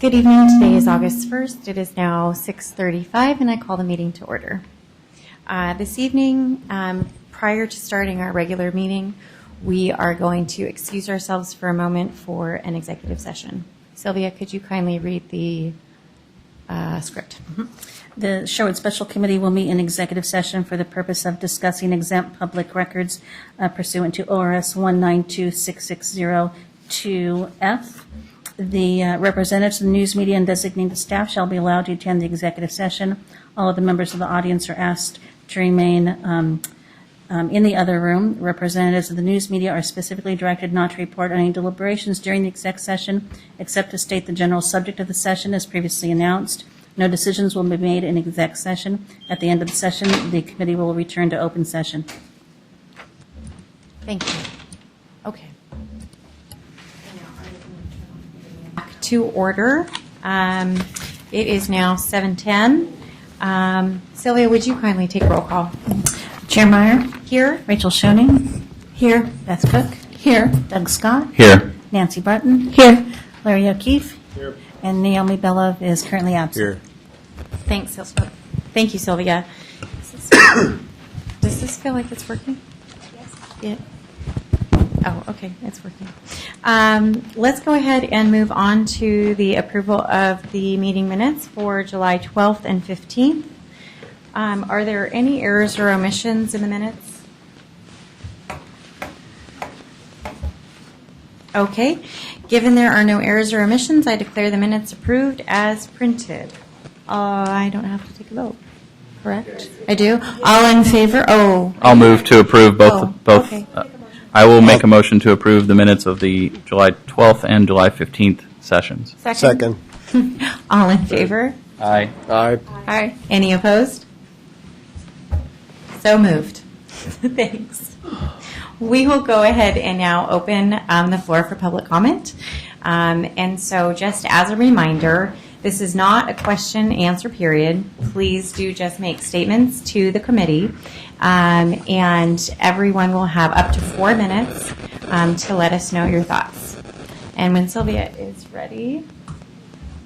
Good evening. Today is August 1st. It is now 6:35, and I call the meeting to order. This evening, prior to starting our regular meeting, we are going to excuse ourselves for a moment for an executive session. Sylvia, could you kindly read the script? The Sherwood Special Committee will meet in executive session for the purpose of discussing exempt public records pursuant to ORS 1926602F. The representatives of the news media and designated staff shall be allowed to attend the executive session. All of the members of the audience are asked to remain in the other room. Representatives of the news media are specifically directed not to report on any deliberations during the exec session, except to state the general subject of the session as previously announced. No decisions will be made in exec session. At the end of the session, the committee will return to open session. Thank you. Okay. Back to order. It is now 7:10. Sylvia, would you kindly take roll call? Chair Meyer? Here. Rachel Schoening? Here. Beth Cook? Here. Doug Scott? Here. Nancy Barton? Here. Larry O'Keefe? Here. And Naomi Belov is currently absent. Here. Thanks, Sylvia. Thank you, Sylvia. Does this feel like it's working? Yes. Oh, okay, it's working. Let's go ahead and move on to the approval of the meeting minutes for July 12th and 15th. Are there any errors or omissions in the minutes? Okay. Given there are no errors or omissions, I declare the minutes approved as printed. I don't have to take a vote, correct? I do. All in favor? Oh. I'll move to approve both. Okay. I will make a motion to approve the minutes of the July 12th and July 15th sessions. Second. All in favor? Aye. Aye. Any opposed? So moved. Thanks. We will go ahead and now open the floor for public comment. And so just as a reminder, this is not a question-answer period. Please do just make statements to the committee. And everyone will have up to 4 minutes to let us know your thoughts. And when Sylvia is ready,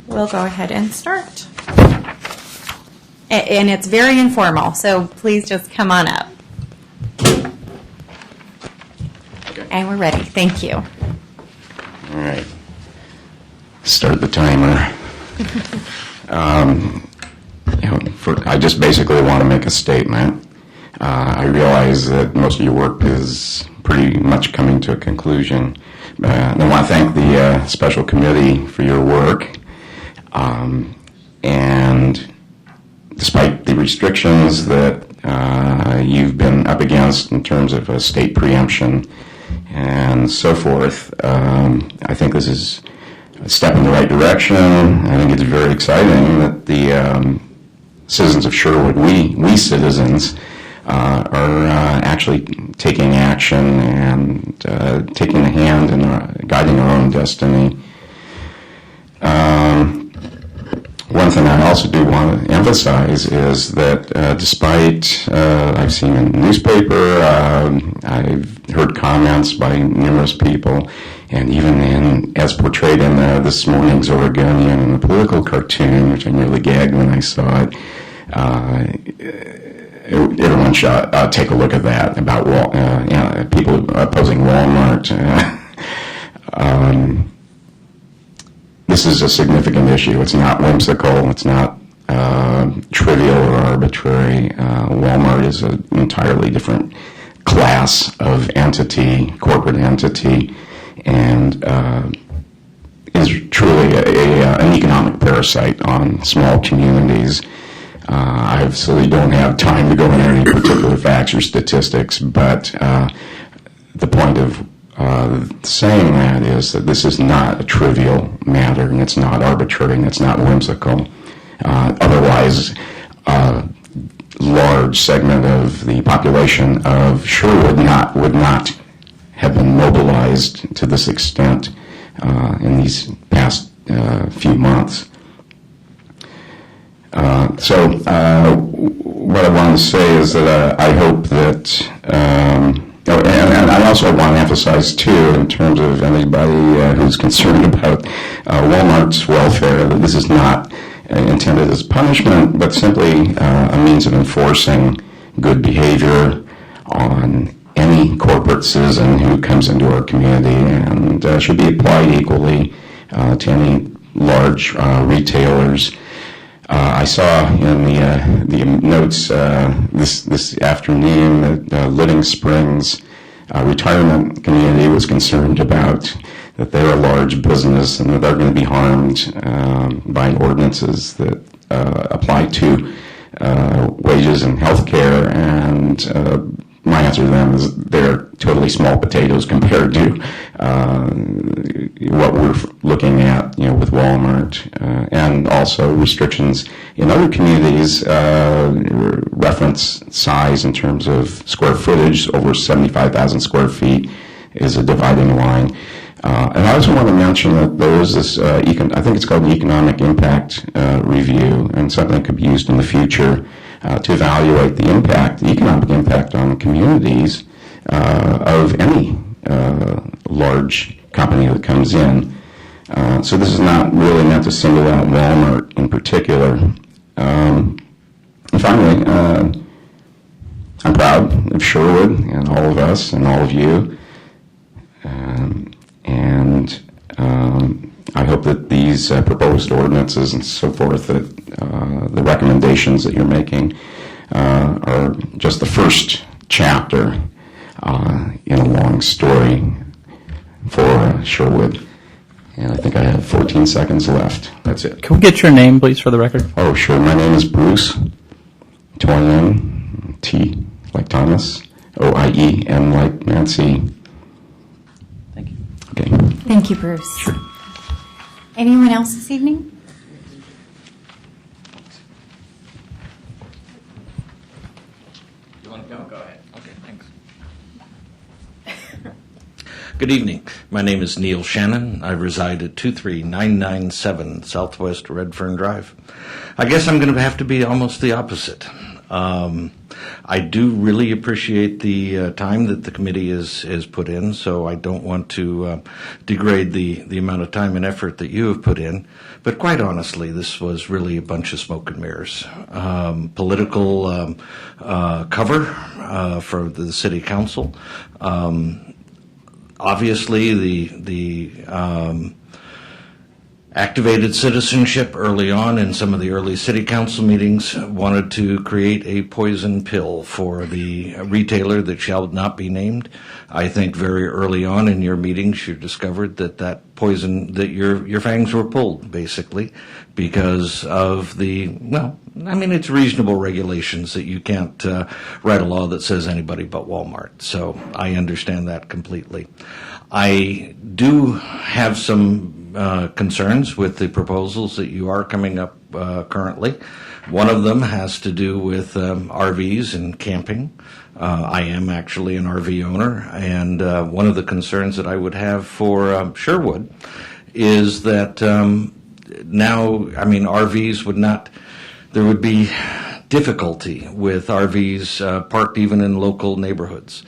we'll go ahead and start. And it's very informal, so please just come on up. And we're ready. Thank you. All right. Start the timer. I just basically want to make a statement. I realize that most of your work is pretty much coming to a conclusion. And I want to thank the special committee for your work. And despite the restrictions that you've been up against in terms of state preemption and so forth, I think this is a step in the right direction. I think it's very exciting that the citizens of Sherwood, we citizens, are actually taking action and taking a hand in guiding our own destiny. One thing I also do want to emphasize is that despite I've seen in the newspaper, I've heard comments by numerous people, and even as portrayed in this morning's Oregonian in the political cartoon, which I nearly gagged when I saw it, everyone should take a look at that about people opposing Walmart. This is a significant issue. It's not whimsical. It's not trivial or arbitrary. Walmart is an entirely different class of entity, corporate entity, and is truly an economic parasite on small communities. I absolutely don't have time to go into any particular facts or statistics, but the point of saying that is that this is not a trivial matter, and it's not arbitrary, and it's not whimsical. Otherwise, a large segment of the population of Sherwood would not have been mobilized to this extent in these past few months. So what I want to say is that I hope that and I also want to emphasize, too, in terms of anybody who's concerned about Walmart's welfare, that this is not intended as punishment, but simply a means of enforcing good behavior on any corporate citizen who comes into our community, and should be applied equally to any large retailers. I saw in the notes this afternoon that Living Springs retirement community was concerned about that they're a large business and that they're going to be harmed by ordinances that apply to wages and health care, and my answer to them is they're totally small potatoes compared to what we're looking at, with Walmart, and also restrictions in other communities reference size in terms of square footage. Over 75,000 square feet is a dividing line. And I also want to mention that there is this, I think it's called the Economic Impact Review, and something that could be used in the future to evaluate the economic impact on communities of any large company that comes in. So this is not really meant to single out Walmart in particular. And finally, I'm proud of Sherwood and all of us and all of you. And I hope that these proposed ordinances and so forth, that the recommendations that you're making are just the first chapter in a long story for Sherwood. And I think I have 14 seconds left. That's it. Can we get your name, please, for the record? Oh, sure. My name is Bruce Toyen, T like Thomas, O-I-E-N like Nancy. Thank you. Okay. Thank you, Bruce. Sure. Anyone else this evening? You want to go? Go ahead. Okay, thanks. Good evening. My name is Neil Shannon. I reside at 23997 Southwest Redfern Drive. I guess I'm going to have to be almost the opposite. I do really appreciate the time that the committee has put in, so I don't want to degrade the amount of time and effort that you have put in. But quite honestly, this was really a bunch of smoke and mirrors. Political cover for the city council. Obviously, the activated citizenship early on in some of the early city council meetings wanted to create a poison pill for the retailer that shall not be named. I think very early on in your meetings you discovered that poison, that your fangs were pulled, basically, because of it's reasonable regulations that you can't write a law that says anybody but Walmart. So I understand that completely. I do have some concerns with the proposals that you are coming up currently. One of them has to do with RVs and camping. I am actually an RV owner, and one of the concerns that I would have for Sherwood is that RVs would not, there would be difficulty with RVs parked even in local neighborhoods.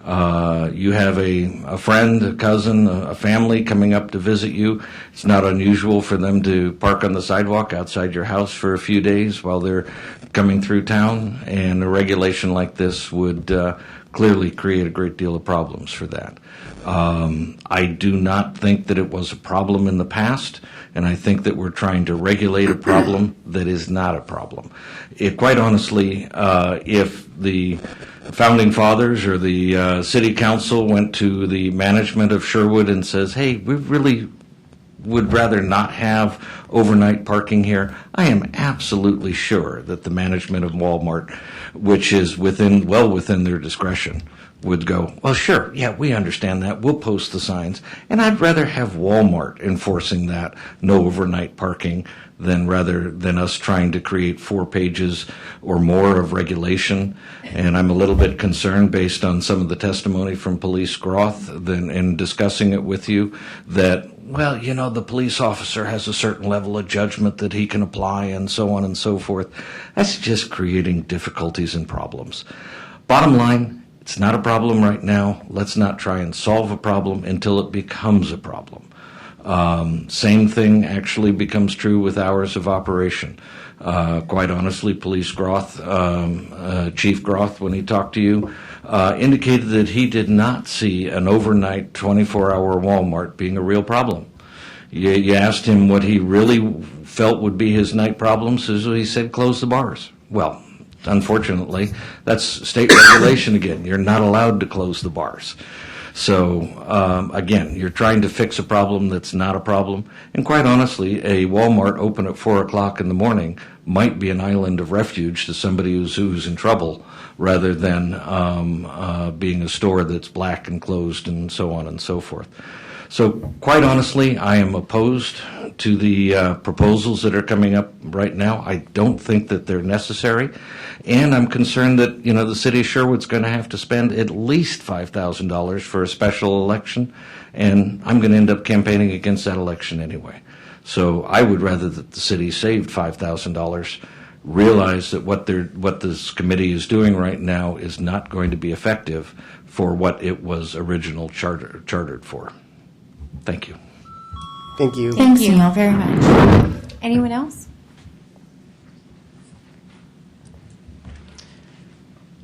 You have a friend, a cousin, a family coming up to visit you. It's not unusual for them to park on the sidewalk outside your house for a few days while they're coming through town, and a regulation like this would clearly create a great deal of problems for that. I do not think that it was a problem in the past, and I think that we're trying to regulate a problem that is not a problem. Quite honestly, if the founding fathers or the city council went to the management of Sherwood and says, hey, we really would rather not have overnight parking here, I am absolutely sure that the management of Walmart, which is well within their discretion, would go, well, sure, yeah, we understand that. We'll post the signs. And I'd rather have Walmart enforcing that no overnight parking than us trying to create 4 pages or more of regulation. And I'm a little bit concerned, based on some of the testimony from Police Groth in discussing it with you, that, well, the police officer has a certain level of judgment that he can apply, and so on and so forth. That's just creating difficulties and problems. Bottom line, It's not a problem right now. Let's not try and solve a problem until it becomes a problem. Same thing actually becomes true with hours of operation. Quite honestly, Police Groth, Chief Groth, when he talked to you, indicated that he did not see an overnight 24-hour Walmart being a real problem. You asked him what he really felt would be his night problems, so he said close the bars. Well, unfortunately, that's state regulation again. You're not allowed to close the bars. So, again, you're trying to fix a problem that's not a problem. And quite honestly, a Walmart open at 4 o'clock in the morning might be an island of refuge to somebody who's in trouble rather than being a store that's black and closed and so on and so forth. So, quite honestly, I am opposed to the proposals that are coming up right now. I don't think that they're necessary. And I'm concerned that, the city of Sherwood's going to have to spend at least $5,000 for a special election, and I'm going to end up campaigning against that election anyway. So I would rather that the city saved $5,000, realize that what this committee is doing right now is not going to be effective for what it was originally chartered for. Thank you. Thank you. Thank you all very much. Anyone else?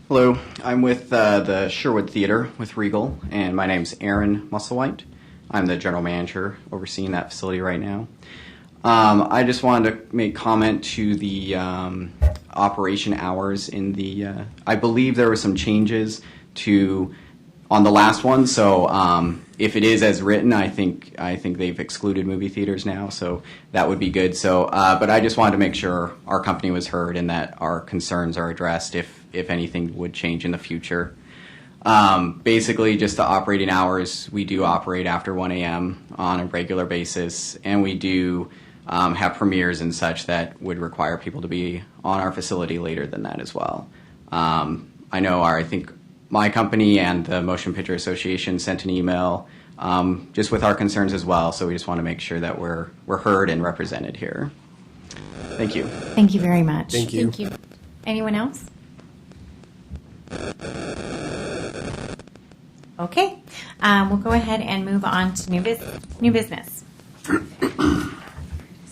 Hello, I'm with the Sherwood Theater with Regal, and my name's Aaron Musselwhite. I'm the general manager overseeing that facility right now. I just wanted to make comment to the operation hours in the. I believe there were some changes on the last one. So if it is as written, I think they've excluded movie theaters now. So that would be good. So, but I just wanted to make sure our company was heard and that our concerns are addressed if anything would change in the future. Basically, just the operating hours, we do operate after 1 a.m. on a regular basis, and we do have premieres and such that would require people to be on our facility later than that as well. I know I think my company and the Motion Picture Association sent an email just with our concerns as well, so we just want to make sure that we're heard and represented here. Thank you. Thank you very much. Thank you. Thank you. Anyone else? Okay, we'll go ahead and move on to new business.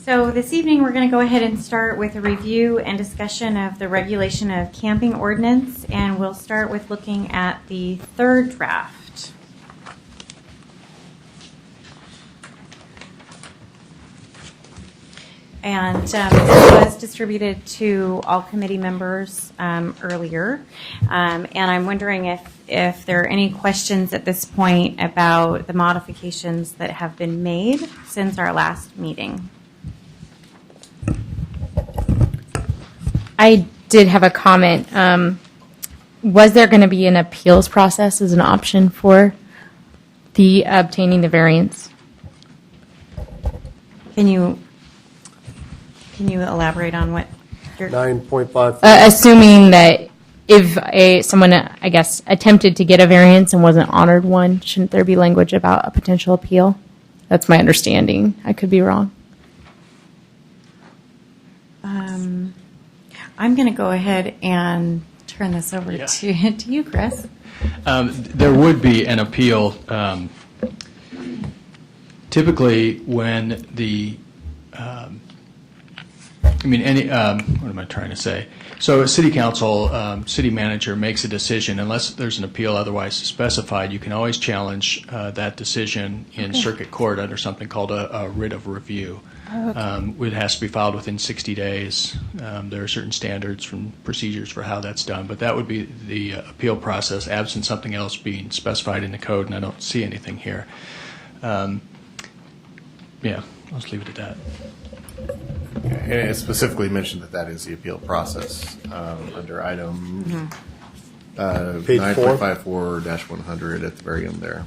So this evening, we're going to go ahead and start with a review and discussion of the regulation of camping ordinance, and we'll start with looking at the third draft. And this was distributed to all committee members earlier. And I'm wondering if there are any questions at this point about the modifications that have been made since our last meeting. I did have a comment. Was there going to be an appeals process as an option for the obtaining the variance? Can you elaborate on what you're... 9.5. Assuming that if someone, I guess, attempted to get a variance and wasn't honored one, shouldn't there be language about a potential appeal? That's my understanding. I could be wrong. I'm going to go ahead and turn this over to you, Chris. There would be an appeal. Typically, when the, what am I trying to say? So a city council, city manager makes a decision, unless there's an appeal otherwise specified, you can always challenge that decision in circuit court under something called a writ of review. It has to be filed within 60 days. There are certain standards and procedures for how that's done, but that would be the appeal process, absent something else being specified in the code, and I don't see anything here. I'll just leave it at that. And it specifically mentioned that is the appeal process under item Page 4. 9.54-100 at the very end there.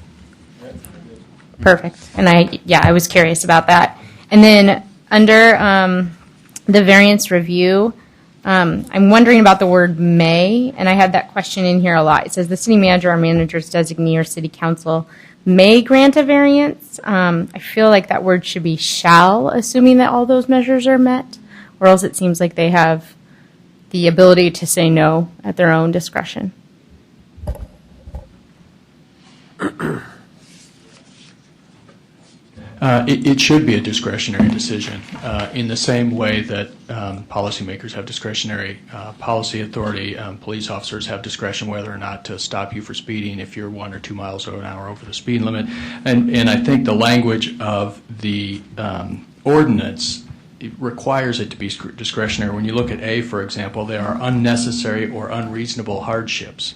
Perfect. And I was curious about that. And then under the variance review, I'm wondering about the word may, and I had that question in here a lot. It says the city manager or manager's designee or city council may grant a variance. I feel like that word should be shall, assuming that all those measures are met, or else it seems like they have the ability to say no at their own discretion. It should be a discretionary decision, in the same way that policymakers have discretionary policy authority. Police officers have discretion whether or not to stop you for speeding if you're 1 or 2 miles an hour over the speed limit. And I think the language of the ordinance, it requires it to be discretionary. When you look at A, for example, there are unnecessary or unreasonable hardships.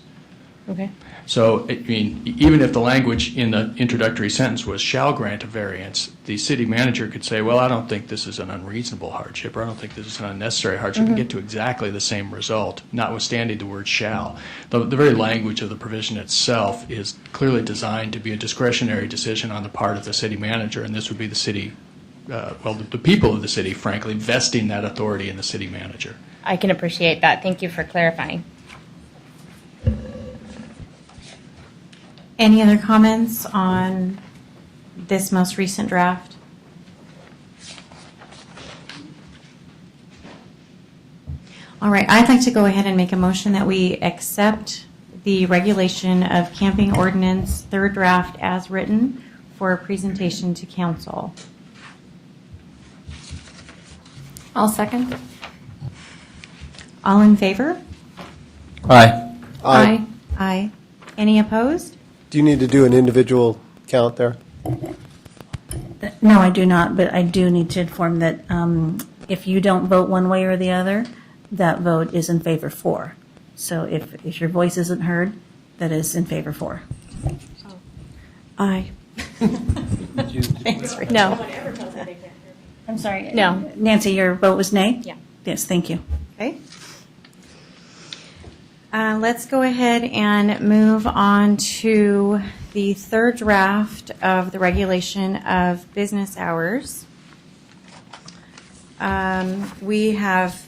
Okay. So, I mean, even if the language in the introductory sentence was shall grant a variance, the city manager could say, well, I don't think this is an unreasonable hardship, or I don't think this is an unnecessary hardship, and get to exactly the same result, notwithstanding the word shall. The very language of the provision itself is clearly designed to be a discretionary decision on the part of the city manager, and this would be the city, the people of the city, frankly, vesting that authority in the city manager. I can appreciate that. Thank you for clarifying. Any other comments on this most recent draft? All right, I'd like to go ahead and make a motion that we accept the regulation of camping ordinance third draft as written for presentation to council. I'll second. All in favor? Aye. Aye. Aye. Any opposed? Do you need to do an individual count there? No, I do not, but I do need to inform that if you don't vote one way or the other, that vote is in favor for. So if your voice isn't heard, that is in favor for. Aye. Thanks, Rachel. No. I'm sorry. No. Nancy, your vote was nay? Yeah. Yes, thank you. Okay. Let's go ahead and move on to the third draft of the regulation of business hours. We have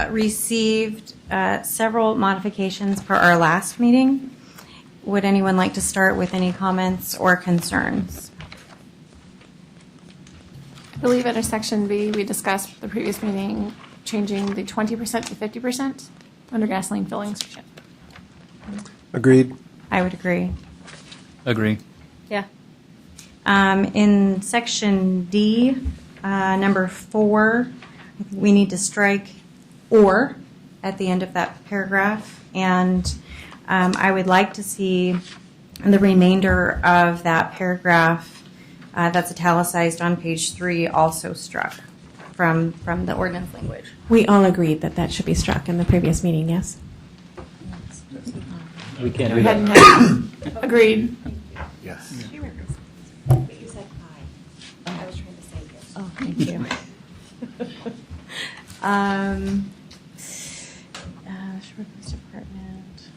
received several modifications per our last meeting. Would anyone like to start with any comments or concerns? I believe under Section B, we discussed at the previous meeting changing the 20% to 50% under gasoline filling station. Agreed. I would agree. Agree. Yeah. In section D, number 4, I think we need to strike "or" at the end of that paragraph, and I would like to see the remainder of that paragraph that's italicized on page 3 also struck from the ordinance language. We all agreed that that should be struck in the previous meeting, yes? We can't We hadn't had, agreed. Yes. Oh, thank you. Sheriff's Department.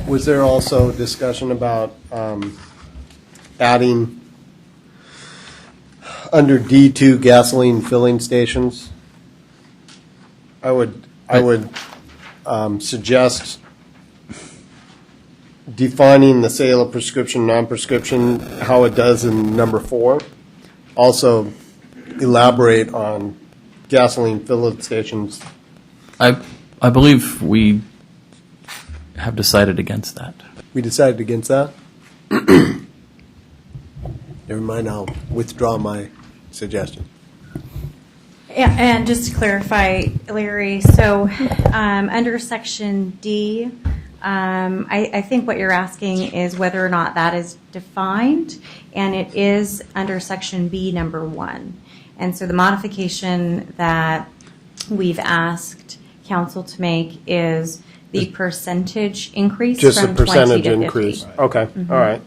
Was there also discussion about adding under D2 gasoline filling stations? I would suggest defining the sale of prescription, non-prescription, how it does in number 4. Also elaborate on gasoline filling stations. I believe we have decided against that. We decided against that? Never mind, I'll withdraw my suggestion. Yeah, and just to clarify, Larry, so under section D, I think what you're asking is whether or not that is defined, and it is under section B, number 1. And so the modification that we've asked council to make is the percentage increase Just a from 20 percentage to 50. increase. Okay, all right.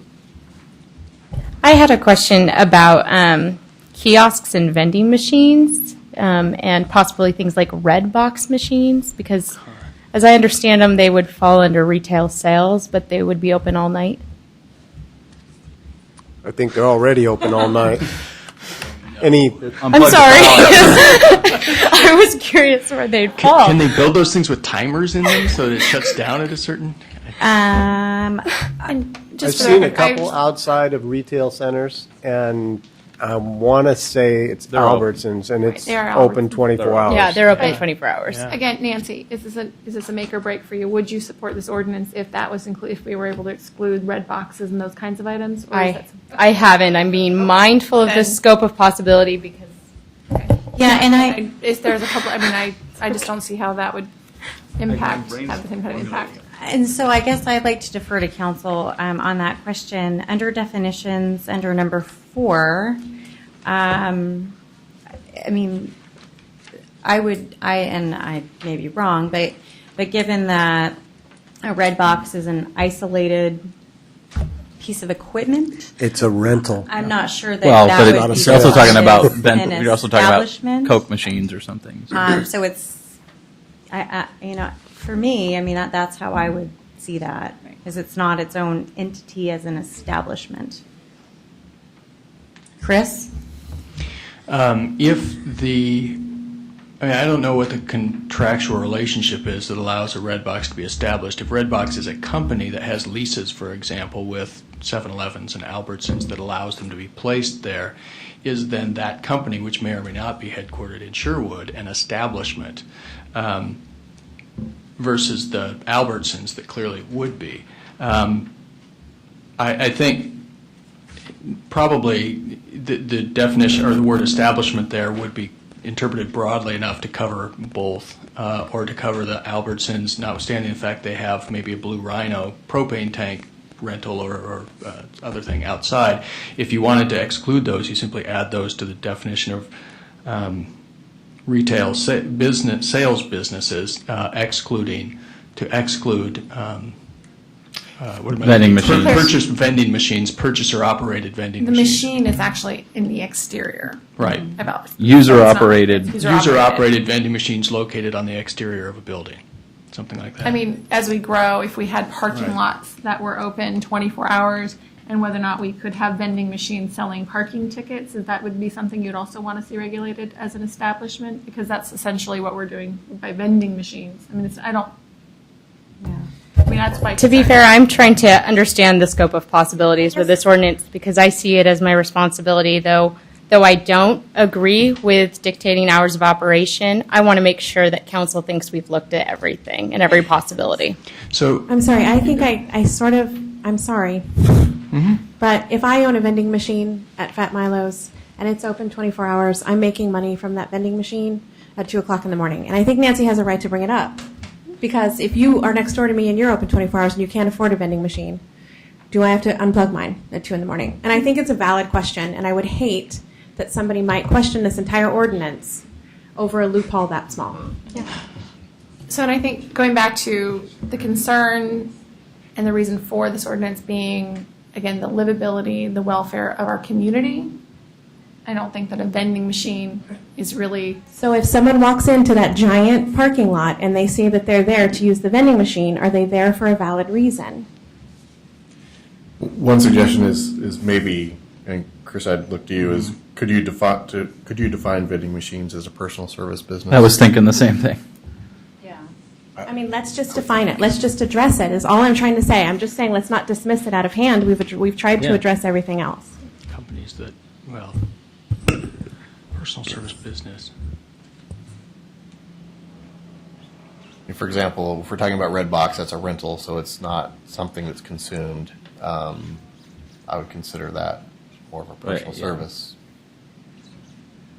I had a question about kiosks and vending machines and possibly things like red box machines, because as I understand them, they would fall under retail sales, but they would be open all night. I think they're already open all night. Any, I'm sorry. I was curious where they'd fall. Can they build those things with timers in them so that it shuts down at a certain? And I've just for seen the a couple record, outside of retail centers, and I want to say it's They're open. Albertsons, and it's they are open Albertsons. 24 hours. Yeah, they're open Right. 24 hours. Again, Nancy, is this a make or break for you? Would you support this ordinance if that was if we were able to exclude red boxes and those kinds of items? Or is that I haven't. I'm being mindful of the Then- scope of possibility because Yeah, and there's a couple, I just don't see how that would have the same kind of impact. And so I guess I'd like to defer to council on that question. Under definitions, under number 4, I mean, I may be wrong, but given that a red box is an isolated piece of equipment, It's a rental. I'm not sure that Well, that but would you're be also talking considered about an you're also talking about establishment. Coke machines or something. So it's, for me, I mean, that's how I would see that, is it's not its own entity as an establishment. Chris? I don't know what the contractual relationship is that allows a red box to be established. If Redbox is a company that has leases, for example, with 7-Elevens and Albertsons that allows them to be placed there, is then that company, which may or may not be headquartered in Sherwood, an establishment, versus the Albertsons that clearly would be. I think probably the definition or the word establishment there would be interpreted broadly enough to cover both, or to cover the Albertsons, notwithstanding the fact they have maybe a Blue Rhino propane tank rental or other thing outside. If you wanted to exclude those, you simply add those to the definition of retail sales businesses, exclude Vending machines. Purchase vending machines, purchaser-operated vending The machines. machine is actually in the exterior. Right. About User-operated. User-operated vending machines located on the exterior of a building, something like that. I mean, as we grow, if we had parking Right. lots that were open 24 hours, and whether or not we could have vending machines selling parking tickets, that would be something you'd also want to see regulated as an establishment, because that's essentially what we're doing by vending machines. I mean, that's why. to be fair, I'm trying to understand the scope of possibilities with this ordinance because I see it as my responsibility, though I don't agree with dictating hours of operation. I want to make sure that council thinks we've looked at everything and every possibility. So, I'm sorry, I think I'm sorry. But if I own a vending machine at Fat Milo's and it's open 24 hours, I'm making money from that vending machine at 2 o'clock in the morning. And I think Nancy has a right to bring it up. Because if you are next door to me and you're open 24 hours and you can't afford a vending machine, do I have to unplug mine at 2 in the morning? And I think it's a valid question, and I would hate that somebody might question this entire ordinance over a loophole that small. So, and I think going back to the concern and the reason for this ordinance being, again, the livability, the welfare of our community, I don't think that a vending machine is really. So if someone walks into that giant parking lot and they say that they're there to use the vending machine, are they there for a valid reason? One suggestion is maybe, and Chris, I'd look to you, is could you define vending machines as a personal service business? I was thinking the same thing. I mean, let's just define it. Let's just address it, is all I'm trying to say. I'm just saying, let's not dismiss it out of hand. We've tried to Yeah. address everything else. companies that, well, personal service business. For example, if we're talking about Redbox, that's a rental, so it's not something that's consumed. I would consider that more of a personal Right, yeah. service.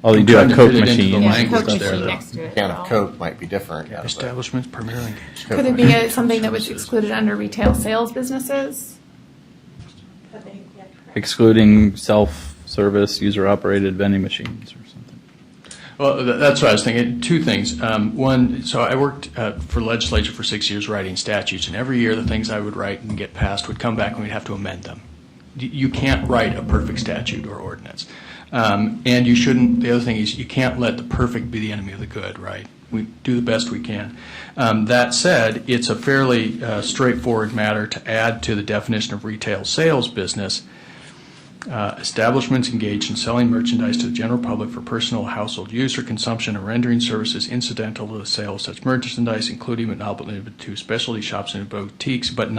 Oh, you I'm do trying have to Coke fit it into the machines. language Coke there, machine though. next to it. A can of Coke might be different. but Establishments primarily engaged. Could it be something that was excluded under retail sales businesses? Excluding self-service, user-operated vending machines or something. Well, that's what I was thinking. Two things. One, so I worked for legislature for 6 years writing statutes, and every year the things I would write and get passed would come back and we'd have to amend them. You can't write a perfect statute or ordinance. And you shouldn't, the other thing is you can't let the perfect be the enemy of the good, right? We do the best we can. That said, it's a fairly straightforward matter to add to the definition of retail sales business. Establishments engaged in selling merchandise to the general public for personal household use or consumption and rendering services incidental to the sale of such merchandise, including but not limited to specialty shops and boutiques, but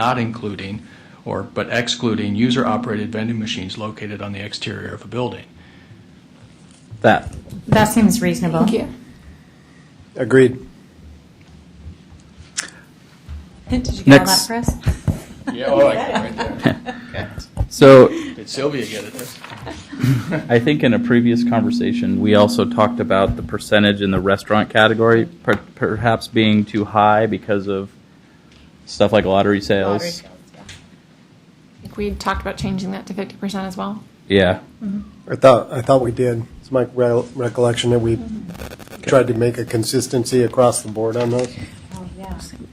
excluding user-operated vending machines located on the exterior of a building. That seems reasonable. Thank you. Agreed. Did you get all Next. that, Chris? Yeah, oh, right there. So Did Sylvia get it? I think in a previous conversation, we also talked about the percentage in the restaurant category perhaps being too high because of stuff like lottery sales. I think we talked about changing that to 50% as well. Yeah. I thought we did. It's my recollection that we tried to make a consistency across the board on those.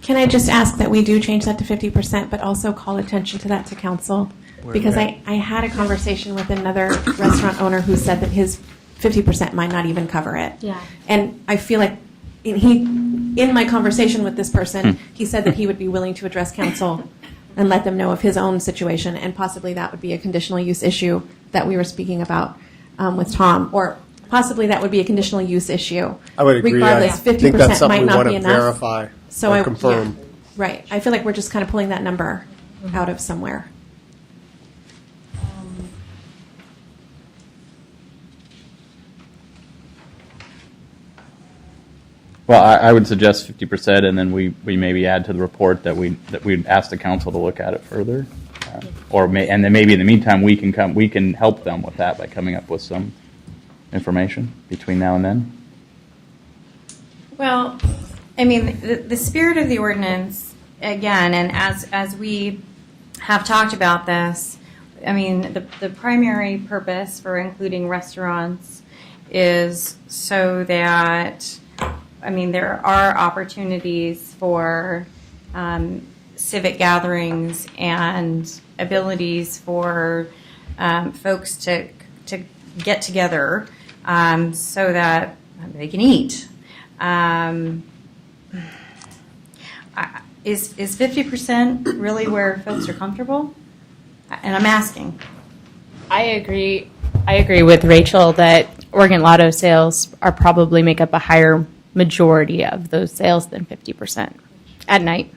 Can I just ask that we do change that to 50%, but also call attention to that to council? Because I had a conversation with another restaurant owner who said that his 50% might not even cover it. Yeah. And I feel like in my conversation with this person, he said that he would be willing to address council and let them know of his own situation, and possibly that would be a conditional use issue that we were speaking about with Tom, or possibly that would be a conditional use issue. I would agree. Regardless, I think that's 50% something might we not want be to enough. verify So or confirm. Yeah, right. I feel like we're just kind of pulling that number out of somewhere. Well, I would suggest 50%, and then we maybe add to the report that we'd ask the council to look at it further, and then maybe in the meantime we can help them with that by coming up with some information between now and then. Well, I mean, the spirit of the ordinance, again, and as we have talked about this, I mean, the primary purpose for including restaurants is so that, I mean, there are opportunities for civic gatherings and abilities for folks to get together so that they can eat. Is 50% really where folks are comfortable? And I'm asking. I agree with Rachel that Oregon Lotto sales are probably make up a higher majority of those sales than 50% at night,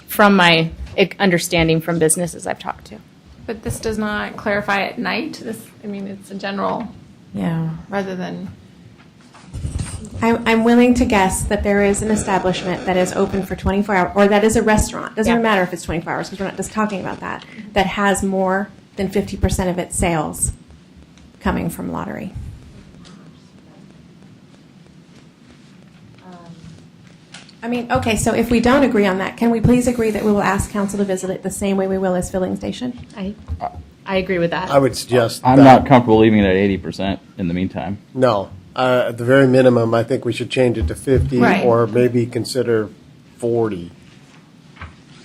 from my understanding from businesses I've talked to. But this does not clarify at night. It's a general, Yeah. rather than. I'm willing to guess that there is an establishment that is open for 24 hours, or that is a restaurant. Doesn't even matter if it's 24 hours, because we're not just talking about that. That has more than 50% of its sales coming from lottery. I mean, okay, so if we don't agree on that, can we please agree that we will ask council to visit it the same way we will as filling station? I agree with that. I would suggest I'm that. not comfortable leaving it at 80% in the meantime. No. At the very minimum, I think we should change it to 50 Right. or maybe consider 40.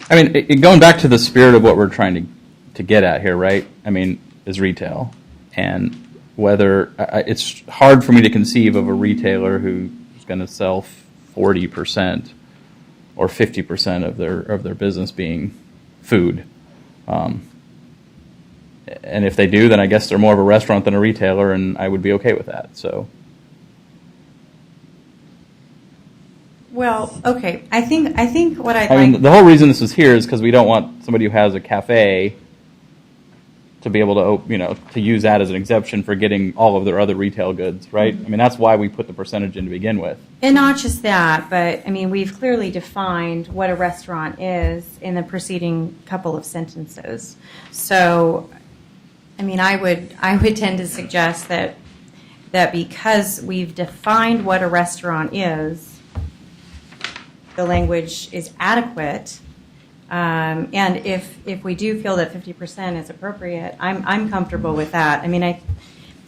I mean, going back to the spirit of what we're trying to get at here, right? I mean, is retail. And whether it's hard for me to conceive of a retailer who's going to sell 40% or 50% of their business being food. And if they do, then I guess they're more of a restaurant than a retailer, and I would be okay with that. So. Well, okay. I think what I'd I like. mean, the whole reason this is here is because we don't want somebody who has a cafe to be able to, to use that as an exception for getting all of their other retail goods, right? I mean, that's why we put the percentage in to begin with. And not just that, but I mean, we've clearly defined what a restaurant is in the preceding couple of sentences. So, I mean, I would tend to suggest that because we've defined what a restaurant is, the language is adequate. And if we do feel that 50% is appropriate, I'm comfortable with that. I mean,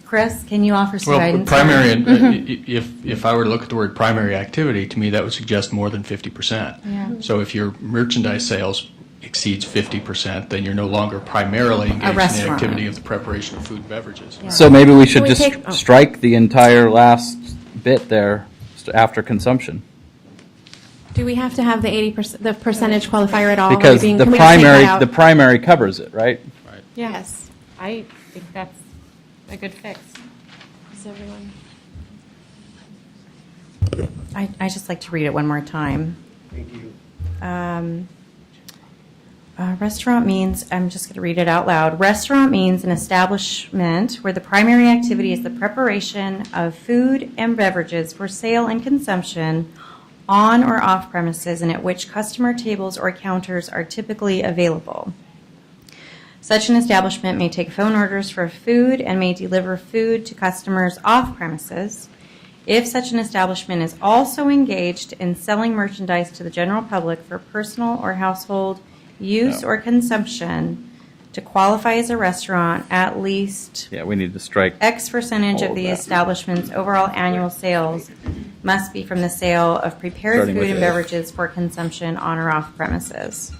Chris, can you offer some Well, guidance? primary, if I were to look at the word primary activity, to me that would suggest more than 50%. Yeah. So if your merchandise sales exceeds 50%, then you're no longer primarily engaged in the restaurant. activity of the preparation of food and beverages. So maybe we should Can we just take- oh. strike the entire last bit there after consumption. Do we have to have the 80%, the percentage qualifier at all? Because Can the we just take that out? primary covers it, right? Yes, I think that's a good fix. Does everyone? I just like to read it one more time. Thank you. Restaurant means, I'm just going to read it out loud. Restaurant means an establishment where the primary activity is the preparation of food and beverages for sale and consumption on or off premises, and at which customer tables or counters are typically available. Such an establishment may take phone orders for food and may deliver food to customers off premises. If such an establishment is also engaged in selling merchandise to the general public for personal or household use or consumption, to qualify as a restaurant, at least Yeah, we need to strike. X percentage all of of the that. establishment's overall annual sales must be from the sale of prepared Starting food with and if. beverages for consumption on or off premises.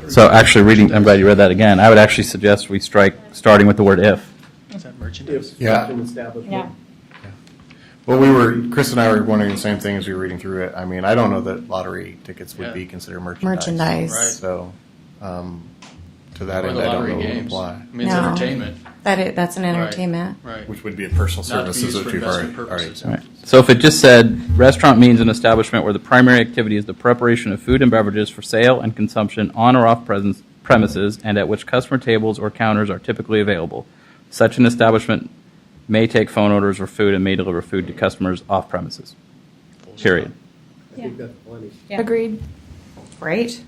So actually reading, I'm glad you read that again. I would actually suggest we strike starting with the word if. Is that merchandise? Yeah. An establishment. Well, Chris and I were wondering the same thing as we were reading through it. I mean, I don't know that lottery tickets would Yeah. be considered merchandise. Merchandise. Right. So, to that Or end, the I don't lottery know what would games. apply. I mean, it's No. entertainment. That's an entertainment. Right. Which would be a personal Not to be services, used which for we've investment already purposes. All right. So if it just said, restaurant means an establishment where the primary activity is the preparation of food and beverages for sale and consumption on or off premises, and at which customer tables or counters are typically available. Such an establishment may take phone orders for food and may deliver food to customers off premises. Period. I think that's plenty. Agreed. Great.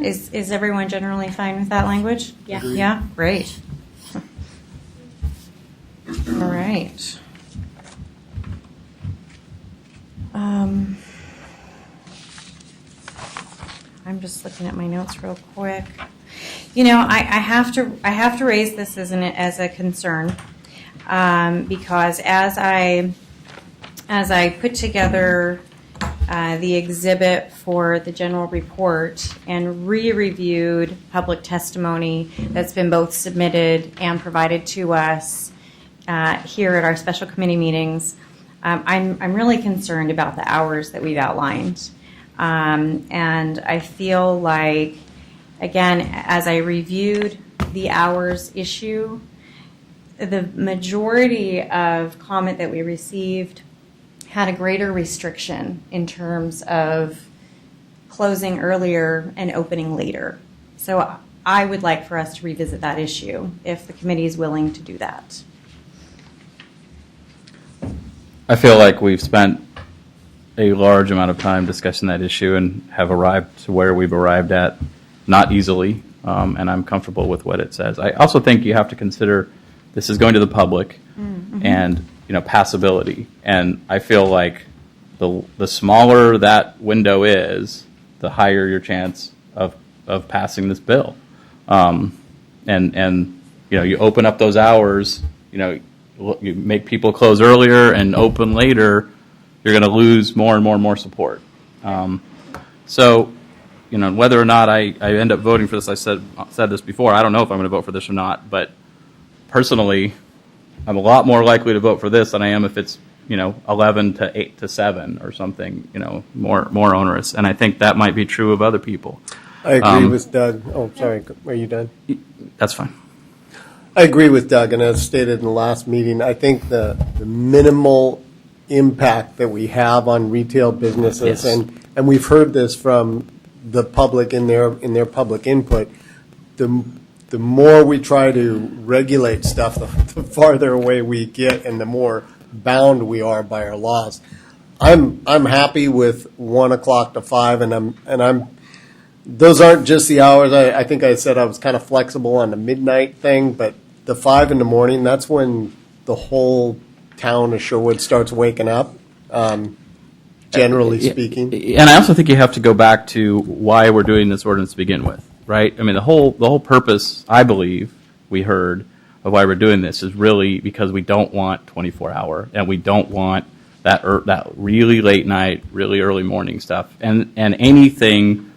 Is everyone generally fine with that language? Yeah. Yeah, great. All right. I'm just looking at my notes real quick. You know, I have to raise this as a concern, because as I put together the exhibit for the general report and re-reviewed public testimony that's been both submitted and provided to us here at our special committee meetings, I'm really concerned about the hours that we've outlined. And I feel like, again, as I reviewed the hours issue, the majority of comment that we received had a greater restriction in terms of closing earlier and opening later. So I would like for us to revisit that issue if the committee is willing to do that. I feel like we've spent a large amount of time discussing that issue and have arrived to where we've arrived at, not easily, and I'm comfortable with what it says. I also think you have to consider this is going to the public and passability, and I feel like the smaller that window is, the higher your chance of passing this bill. And you open up those hours, you make people close earlier and open later, you're going to lose more and more and more support. So, whether or not I end up voting for this, I said this before, I don't know if I'm going to vote for this or not, but personally, I'm a lot more likely to vote for this than I am if it's 11 to 8 to 7 or something more onerous, and I think that might be true of other people. I agree with Doug. Oh, sorry. Are you done? That's fine. I agree with Doug, and as stated in the last meeting, I think the minimal impact that we have on retail businesses, Yes. and we've heard this from the public in their public input, the more we try to regulate stuff, the farther away we get and the more bound we are by our laws. I'm happy with 1 o'clock to 5, and I'm those aren't just the hours. I think I said I was kind of flexible on the midnight thing, but the 5 in the morning, that's when the whole town of Sherwood starts waking up, generally speaking. And I also think you have to go back to why we're doing this ordinance to begin with, right? I mean, the whole purpose, I believe, we heard of why we're doing this is really because we don't want 24-hour, and we don't want that really late night, really early morning stuff. And anything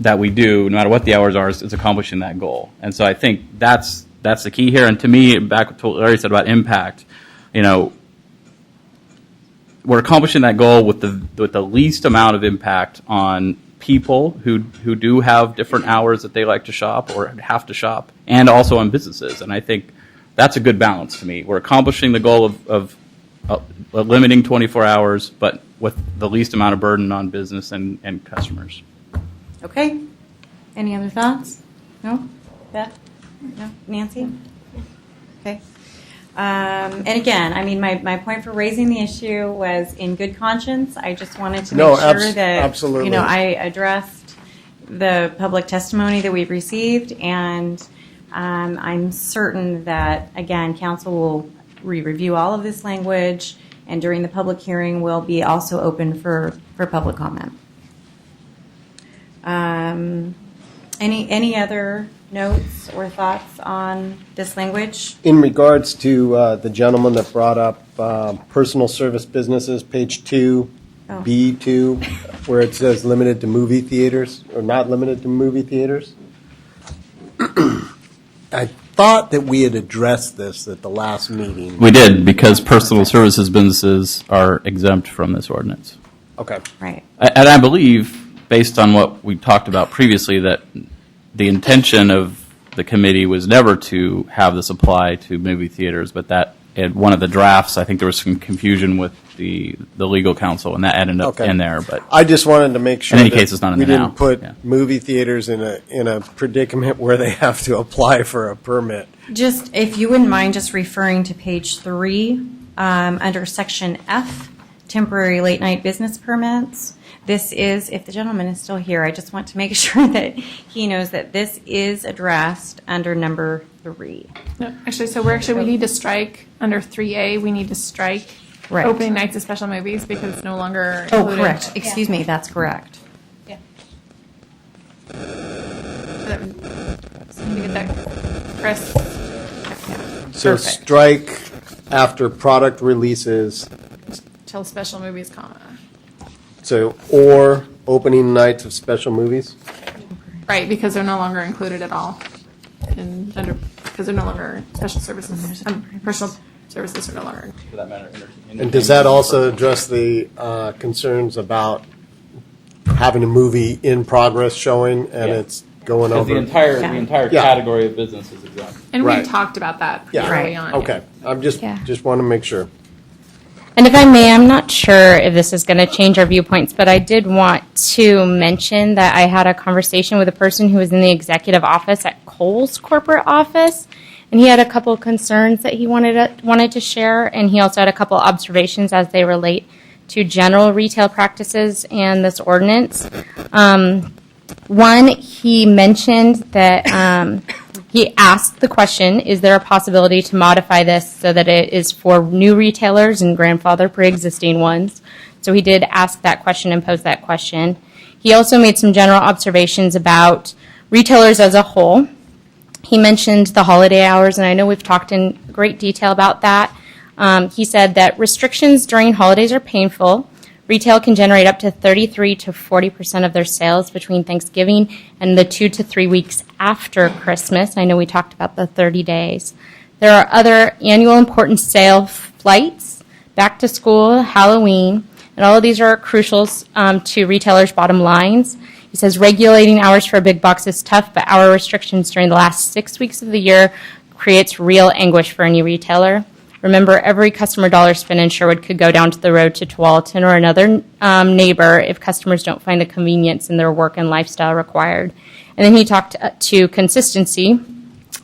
that we do, no matter what the hours are, is accomplishing that goal. And so I think that's the key here. And to me, back to what Larry said about impact, we're accomplishing that goal with the least amount of impact on people who do have different hours that they like to shop or have to shop, and also on businesses. And I think that's a good balance to me. We're accomplishing the goal of limiting 24 hours, but with the least amount of burden on business and customers. Okay, Any other thoughts? No? Beth? No? Nancy? Okay. And again, I mean, my point for raising the issue was in good conscience. I just wanted to make No, sure that, absolutely. you know, I addressed the public testimony that we've received, and I'm certain that, again, council will re-review all of this language, and during the public hearing will be also open for public comment. Any other notes or thoughts on this language? In regards to the gentleman that brought up personal service businesses, page 2, Oh. B2, where it says limited to movie theaters, or not limited to movie theaters. I thought that we had addressed this at the last meeting. We did, because personal services businesses are exempt from this ordinance. Okay. Right. And I believe, based on what we talked about previously, that the intention of the committee was never to have this apply to movie theaters, but that in one of the drafts, I think there was some confusion with the legal counsel, and that ended up Okay. in there. But I just wanted to make sure In any that case, it's not in we there now. didn't put Yeah. movie theaters in a predicament where they have to apply for a permit. Just, if you wouldn't mind just referring to page 3, under section F, temporary late-night business permits. This is, if the gentleman is still here, I just want to make sure that he knows that this is addressed under number 3. No, actually, so we need to strike under 3A. We need to strike Right. opening nights of special movies because it's no longer Oh, included. correct. Excuse me, that's correct. So we need to get that, Chris. Yeah. So Perfect. strike after product releases, Till special movies, comma. so, or opening nights of special movies? Right, because they're no longer included at all. And under, because they're no longer special services, personal services are no longer. for that matter, And does that also address the concerns about having a movie in progress showing and Yeah. it's going Because over? the entire Yeah. category of business is exempt. And Right. we talked about that Yeah. early on. Okay, I'm just Yeah. want to make sure. And if I may, I'm not sure if this is going to change our viewpoints, but I did want to mention that I had a conversation with a person who was in the executive office at Kohl's corporate office, and he had a couple of concerns that he wanted to share, and he also had a couple of observations as they relate to general retail practices and this ordinance. One, he mentioned that he asked the question, is there a possibility to modify this so that it is for new retailers and grandfather pre-existing ones? So he did ask that question and pose that question. He also made some general observations about retailers as a whole. He mentioned the holiday hours, and I know we've talked in great detail about that. He said that restrictions during holidays are painful. Retail can generate up to 33 to 40% of their sales between Thanksgiving and the 2 to 3 weeks after Christmas. I know we talked about the 30 days. There are other annual important sale flights, back to school, Halloween, and all of these are crucial to retailers' bottom lines. He says regulating hours for a big box is tough, but hour restrictions during the last 6 weeks of the year creates real anguish for any retailer. Remember, every customer dollar spent in Sherwood could go down to the road to Tualatin or another neighbor if customers don't find the convenience in their work and lifestyle required. And then he talked to consistency,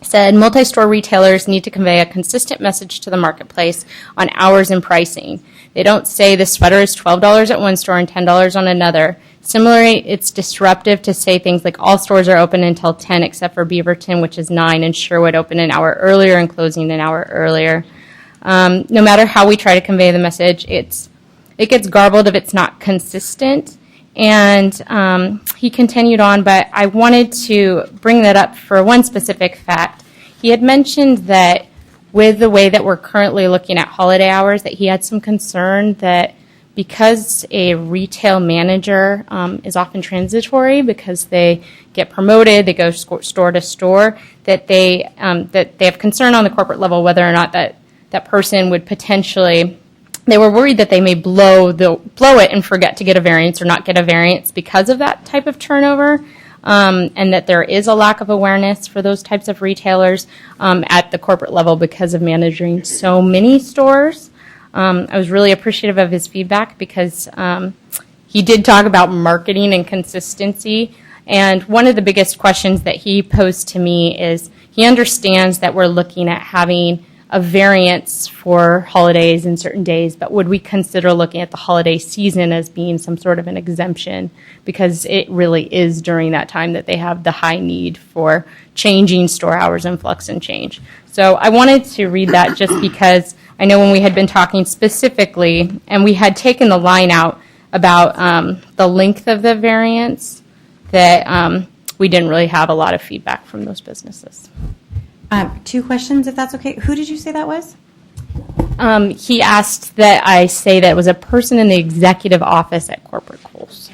said multi-store retailers need to convey a consistent message to the marketplace on hours and pricing. They don't say the sweater is $12 at one store and $10 on another. Similarly, it's disruptive to say things like all stores are open until 10 except for Beaverton, which is 9, and Sherwood open an hour earlier and closing an hour earlier. No matter how we try to convey the message, it gets garbled if it's not consistent. And he continued on, but I wanted to bring that up for one specific fact. He had mentioned that with the way that we're currently looking at holiday hours, that he had some concern that because a retail manager is often transitory because they get promoted, they go store to store, that they have concern on the corporate level whether or not that person would potentially, they were worried that they may blow it and forget to get a variance or not get a variance because of that type of turnover, and that there is a lack of awareness for those types of retailers at the corporate level because of managing so many stores. I was really appreciative of his feedback because he did talk about marketing and consistency, And one of the biggest questions that he posed to me is he understands that we're looking at having a variance for holidays and certain days, but would we consider looking at the holiday season as being some sort of an exemption? Because it really is during that time that they have the high need for changing store hours and flux and change. So I wanted to read that just because I know when we had been talking specifically, and we had taken the line out about the length of the variance, that we didn't really have a lot of feedback from those businesses. 2 questions, if that's okay. Who did you say that was? He asked that I say that it was a person in the executive office at Corporate Kohl's.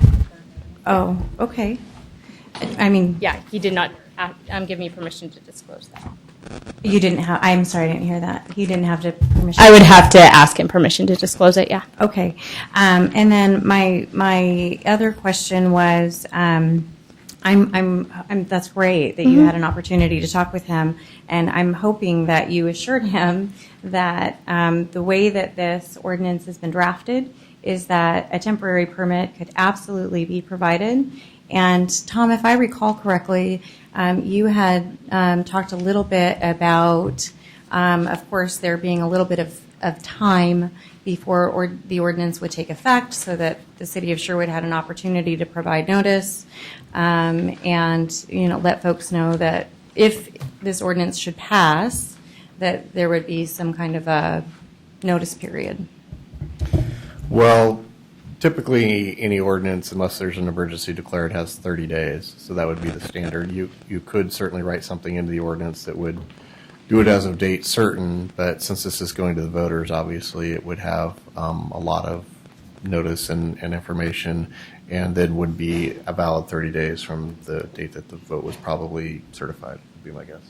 Oh, okay. I mean, Yeah, he did not give me permission to disclose that. you didn't have, I'm sorry, I didn't hear that. He didn't have to permission. I would have to ask him permission to disclose it, yeah. Okay. And then my other question was, that's great that you had an opportunity to talk with him, and I'm hoping that you assured him that the way that this ordinance has been drafted is that a temporary permit could absolutely be provided. And Tom, if I recall correctly, you had talked a little bit about, of course, there being a little bit of time before the ordinance would take effect, so that the city of Sherwood had an opportunity to provide notice, and let folks know that if this ordinance should pass, that there would be some kind of a notice period. Well, typically, any ordinance, unless there's an emergency declared, has 30 days. So that would be the standard. You could certainly write something into the ordinance that would do it as of date certain, but since this is going to the voters, obviously, it would have a lot of notice and information, and then would be a valid 30 days from the date that the vote was probably certified, would be my guess.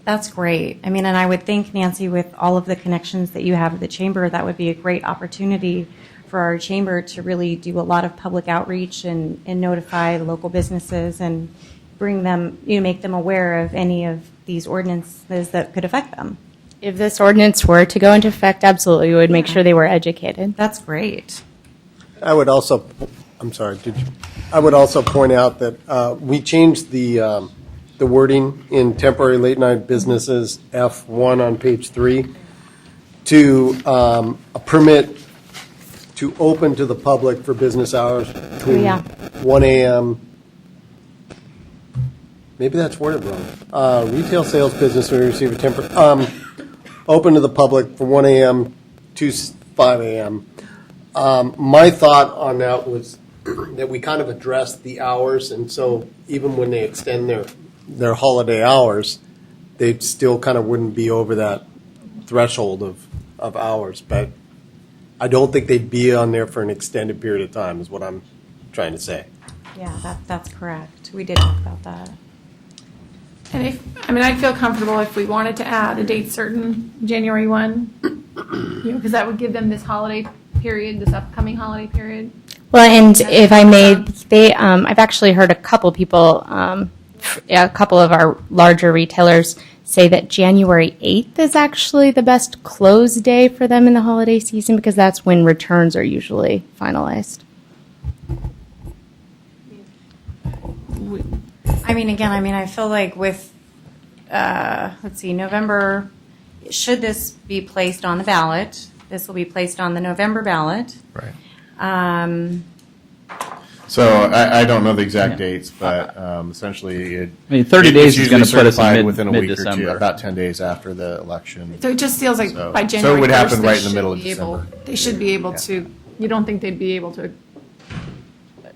That's great. I mean, and I would think, Nancy, with all of the connections that you have at the chamber, that would be a great opportunity for our chamber to really do a lot of public outreach and notify local businesses and bring them, make them aware of any of these ordinances that could affect them. If this ordinance were to go into effect, absolutely, we would make sure they were educated. That's great. I would also, I'm sorry, I would also point out that we changed the wording in temporary late night businesses, F1 on page 3, to a permit to open to the public for business hours between 1 a.m. Maybe that's worded wrong. Retail sales business will receive a temporary, open to the public from 1 a.m. to 5 a.m. My thought on that was that we kind of addressed the hours, and so even when they extend their holiday hours, they still kind of wouldn't be over that threshold of hours. But I don't think they'd be on there for an extended period of time, is what I'm trying to say. Yeah, that's correct. We did talk about that. And I'd feel comfortable if we wanted to add a date certain, January 1, because that would give them this holiday period, this upcoming holiday period. Well, and if I may, I've actually heard a couple people, a couple of our larger retailers say that January 8th is actually the best close day for them in the holiday season, because that's when returns are usually finalized. I feel like with, November, should this be placed on the ballot, this will be placed on the November ballot. Right. So I don't know the exact dates, but essentially, 30 days is going to put us in within a week or two, mid-December. about 10 days after the election. So it just feels like So- by so January it would 1st, happen they right in the should middle of be able- December. They should be able to, you don't think they'd be able to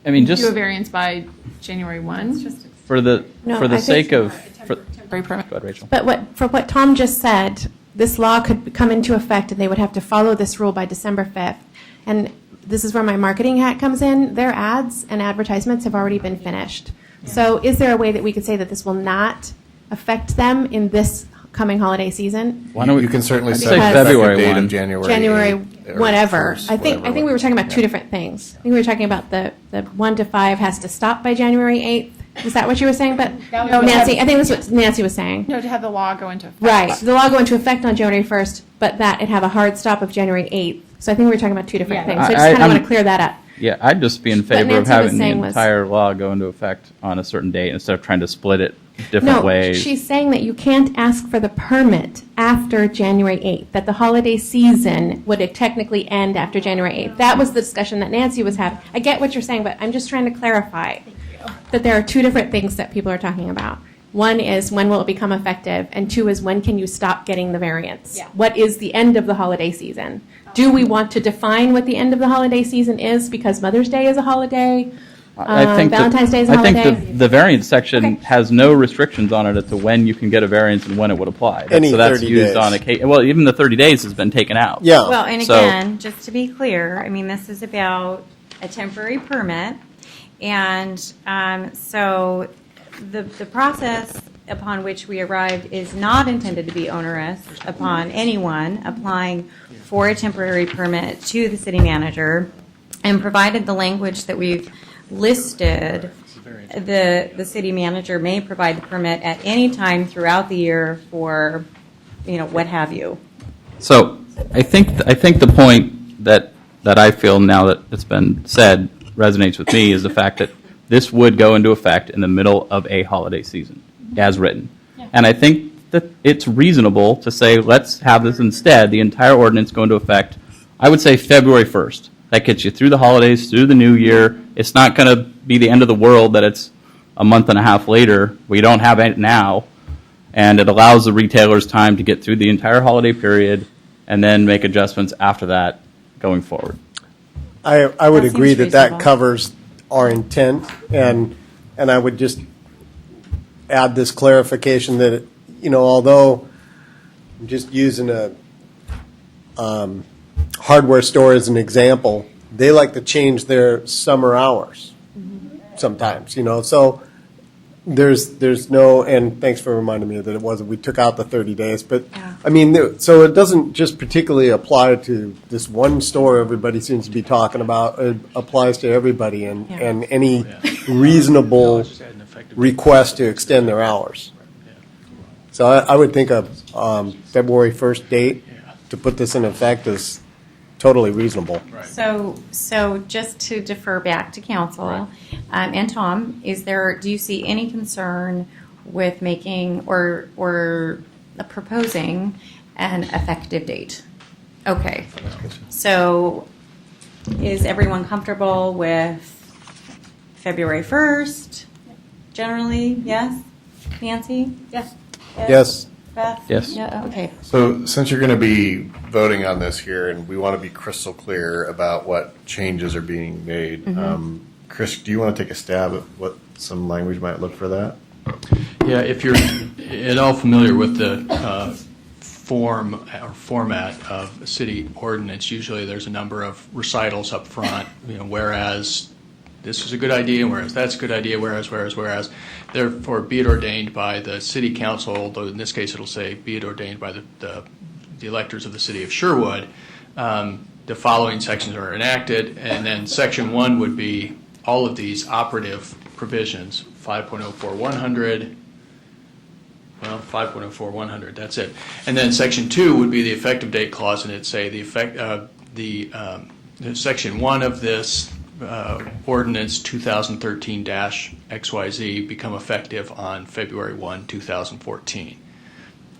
Just do a variance by January 1? for the No, for the I sake think- of. Temporary permit. Go ahead, Rachel. But what Tom just said, this law could come into effect and they would have to follow this rule by December 5th. And this is where my marketing hat comes in. Their ads and advertisements have already been finished. So is there a way that we could say that this will not affect them in this coming holiday season? Why don't we? You can certainly I'd set say an effective February date 1. of January January 8th or whatever. 1st, I think we were talking about two different things. I think we were talking about the 1 to 5 has to stop by January 8th. Is that what you were saying? But That was no, what- Nancy, I think that's what Nancy was saying. No, to have the law go into effect. Right. The law go into effect on January 1st, but that it have a hard stop of January 8th. So I think we were talking about two different Yeah. things. So I just I- kind of I'm- want to clear that up. Yeah, I'd just be in favor of Nancy was having the saying was- entire law go into effect on a certain date instead of trying to split it different No, ways. she's saying that you can't ask for the permit after January 8th, that the holiday season would technically end after January 8th. That was the discussion that Nancy was having. I get what you're saying, but I'm just trying to clarify that there are two different things that people are talking about. One is when will it become effective, and two is when can you stop getting the variance? Yeah. What is the end of the holiday season? Do we want to define what the end of the holiday season is because Mother's Day is a holiday? Valentine's Day is a holiday? I think the variance section Okay. has no restrictions on it as to when you can get a variance and when it would apply. Any so that's 30 used days. on occasion. Well, even the 30 days has been taken out. Yeah. Well, and So- again, just to be clear, I mean, this is about a temporary permit. And so the process upon which we arrived is not intended to be onerous upon anyone applying for a temporary permit to the city manager. And provided the language that we've listed, the city manager may provide the permit at any time throughout the year for, what have you. So I think the point that I feel now that it's been said resonates with me is the fact that this would go into effect in the middle of a holiday season, as written. And I think that it's reasonable to say, let's have this instead, the entire ordinance go into effect, I would say February 1st. That gets you through the holidays, through the new year. It's not going to be the end of the world that it's a month and a half later. We don't have it now. And it allows the retailers time to get through the entire holiday period and then make adjustments after that going forward. I would That seems agree that reasonable. covers our intent, and I would just add this clarification that, although I'm just using a hardware store as an example, they like to change their summer hours sometimes, so there's no, and thanks for reminding me that it wasn't, we took out the 30 days, but, I mean, so it doesn't just particularly apply to this one store everybody seems to be talking about, it applies to everybody, and any reasonable request to extend their hours. So I would think a February 1st date to put this in effect is totally reasonable. So just to defer back to council, and Tom, do you see any concern with making or proposing an effective date? Okay. So is everyone comfortable with February 1st? Generally, yes? Nancy? Yes. Yes. Beth? Yes. Yeah, okay. So since you're going to be voting on this here, and we want to be crystal clear about what changes are being made, Chris, do you want to take a stab at what some language might look for that? Yeah, if you're at all familiar with the form or format of a city ordinance, usually there's a number of recitals up front, whereas this is a good idea, whereas that's a good idea, whereas. Therefore, be it ordained by the city council, although in this case it'll say be it ordained by the electors of the city of Sherwood. The following sections are enacted, and then section 1 would be all of these operative provisions, 5.04.100, well, 5.04.100, that's it. And then section 2 would be the effective date clause, and it'd say the section 1 of this ordinance 2013-XYZ become effective on February 1, 2014.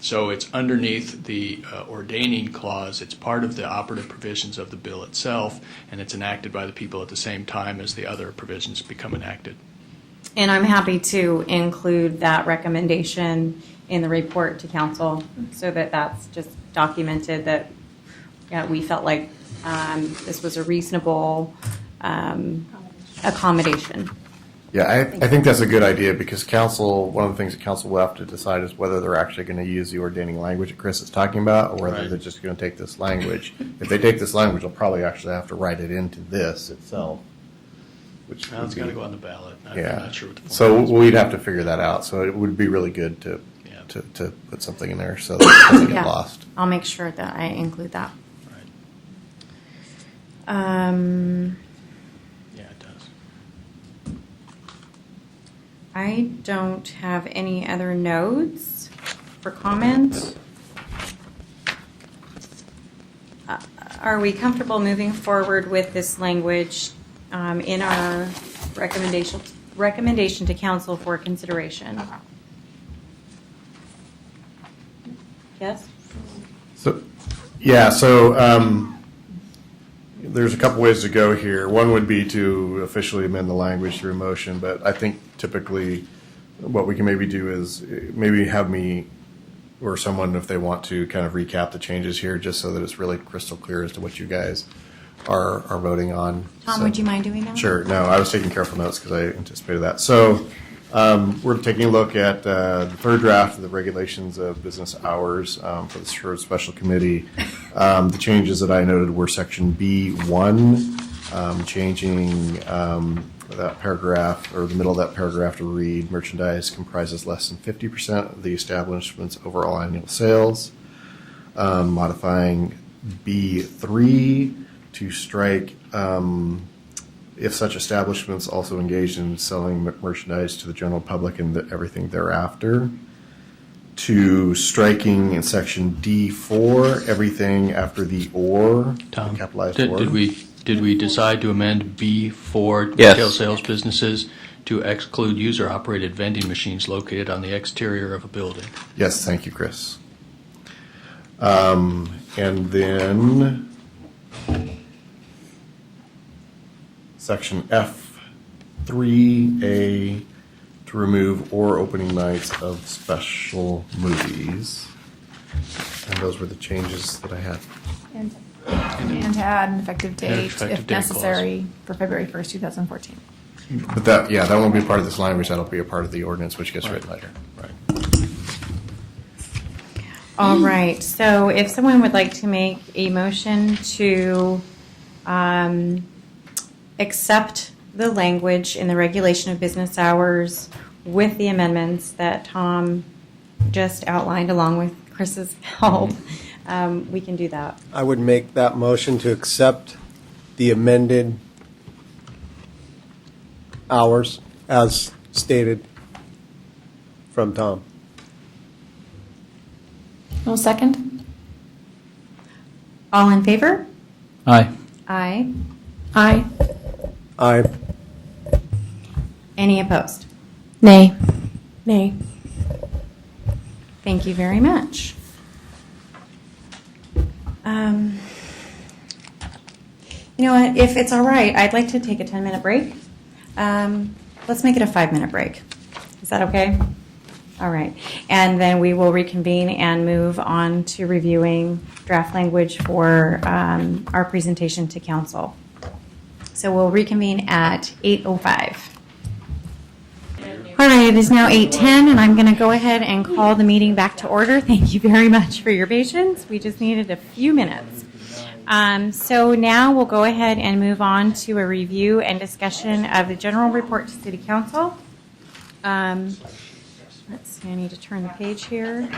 So it's underneath the ordaining clause. It's part of the operative provisions of the bill itself, and it's enacted by the people at the same time as the other provisions become enacted. And I'm happy to include that recommendation in the report to council so that that's just documented that we felt like this was a reasonable accommodation. Yeah, I think that's a good idea because council, one of the things that council will have to decide is whether they're actually going to use the ordaining language that Chris is talking about or whether they're just going to take this language. If they take this language, they'll probably actually have to write it into this itself. Which Now it's got to go on the ballot. I'm not sure what the So format is. we'd have to figure that out. So it would be really good to put something in there so that it doesn't get Yeah. lost. I'll make sure that I include that. Right. Yeah, it does. I don't have any other notes for comment. Are we comfortable moving forward with this language in our recommendation to council for consideration. Yes? So, yeah, so there's a couple ways to go here. One would be to officially amend the language through a motion, but I think typically what we can maybe do is maybe have me or someone, if they want to, kind of recap the changes here, just so that it's really crystal clear as to what you guys are voting on. Tom, So- would you mind doing that? Sure. No, I was taking careful notes because I anticipated that. So we're taking a look at the third draft of the regulations of business hours for the Sherwood Special Committee. The changes that I noted were section B1, changing that paragraph, or the middle of that paragraph, to read merchandise comprises less than 50% of the establishment's overall annual sales. Modifying B3 to strike if such establishments also engaged in selling merchandise to the general public and everything thereafter, to striking in section D4 everything after the or, Tom, the capitalized did or. did we decide to amend B4 Yes. retail sales businesses to exclude user-operated vending machines located on the exterior of a building? Yes, thank you, Chris. And then section F3A to remove or opening nights of special movies. And those were the changes that I had. And to add an effective date, effective if date necessary, for February 1st, 2014. But that won't be part of this language. That'll be a part of the ordinance, which gets written later. Right. All right, so if someone would like to make a motion to accept the language in the regulation of business hours with the amendments that Tom just outlined along with Chris's help, we can do that. I would make that motion to accept the amended hours as stated from Tom. No second? All in favor? Aye. Aye. Aye. Aye. Any opposed? Nay. Nay. Thank you very much. You know what, if it's all right, I'd like to take a 10-minute break. Let's make it a 5-minute break. Is that okay? All right. And then we will reconvene and move on to reviewing draft language for our presentation to council. So we'll reconvene at 8:05. All right, it is now 8:10, and I'm going to go ahead and call the meeting back to order. Thank you very much for your patience. We just needed a few minutes. So now we'll go ahead and move on to a review and discussion of the general report to City Council. Let's see, I need to turn the page here.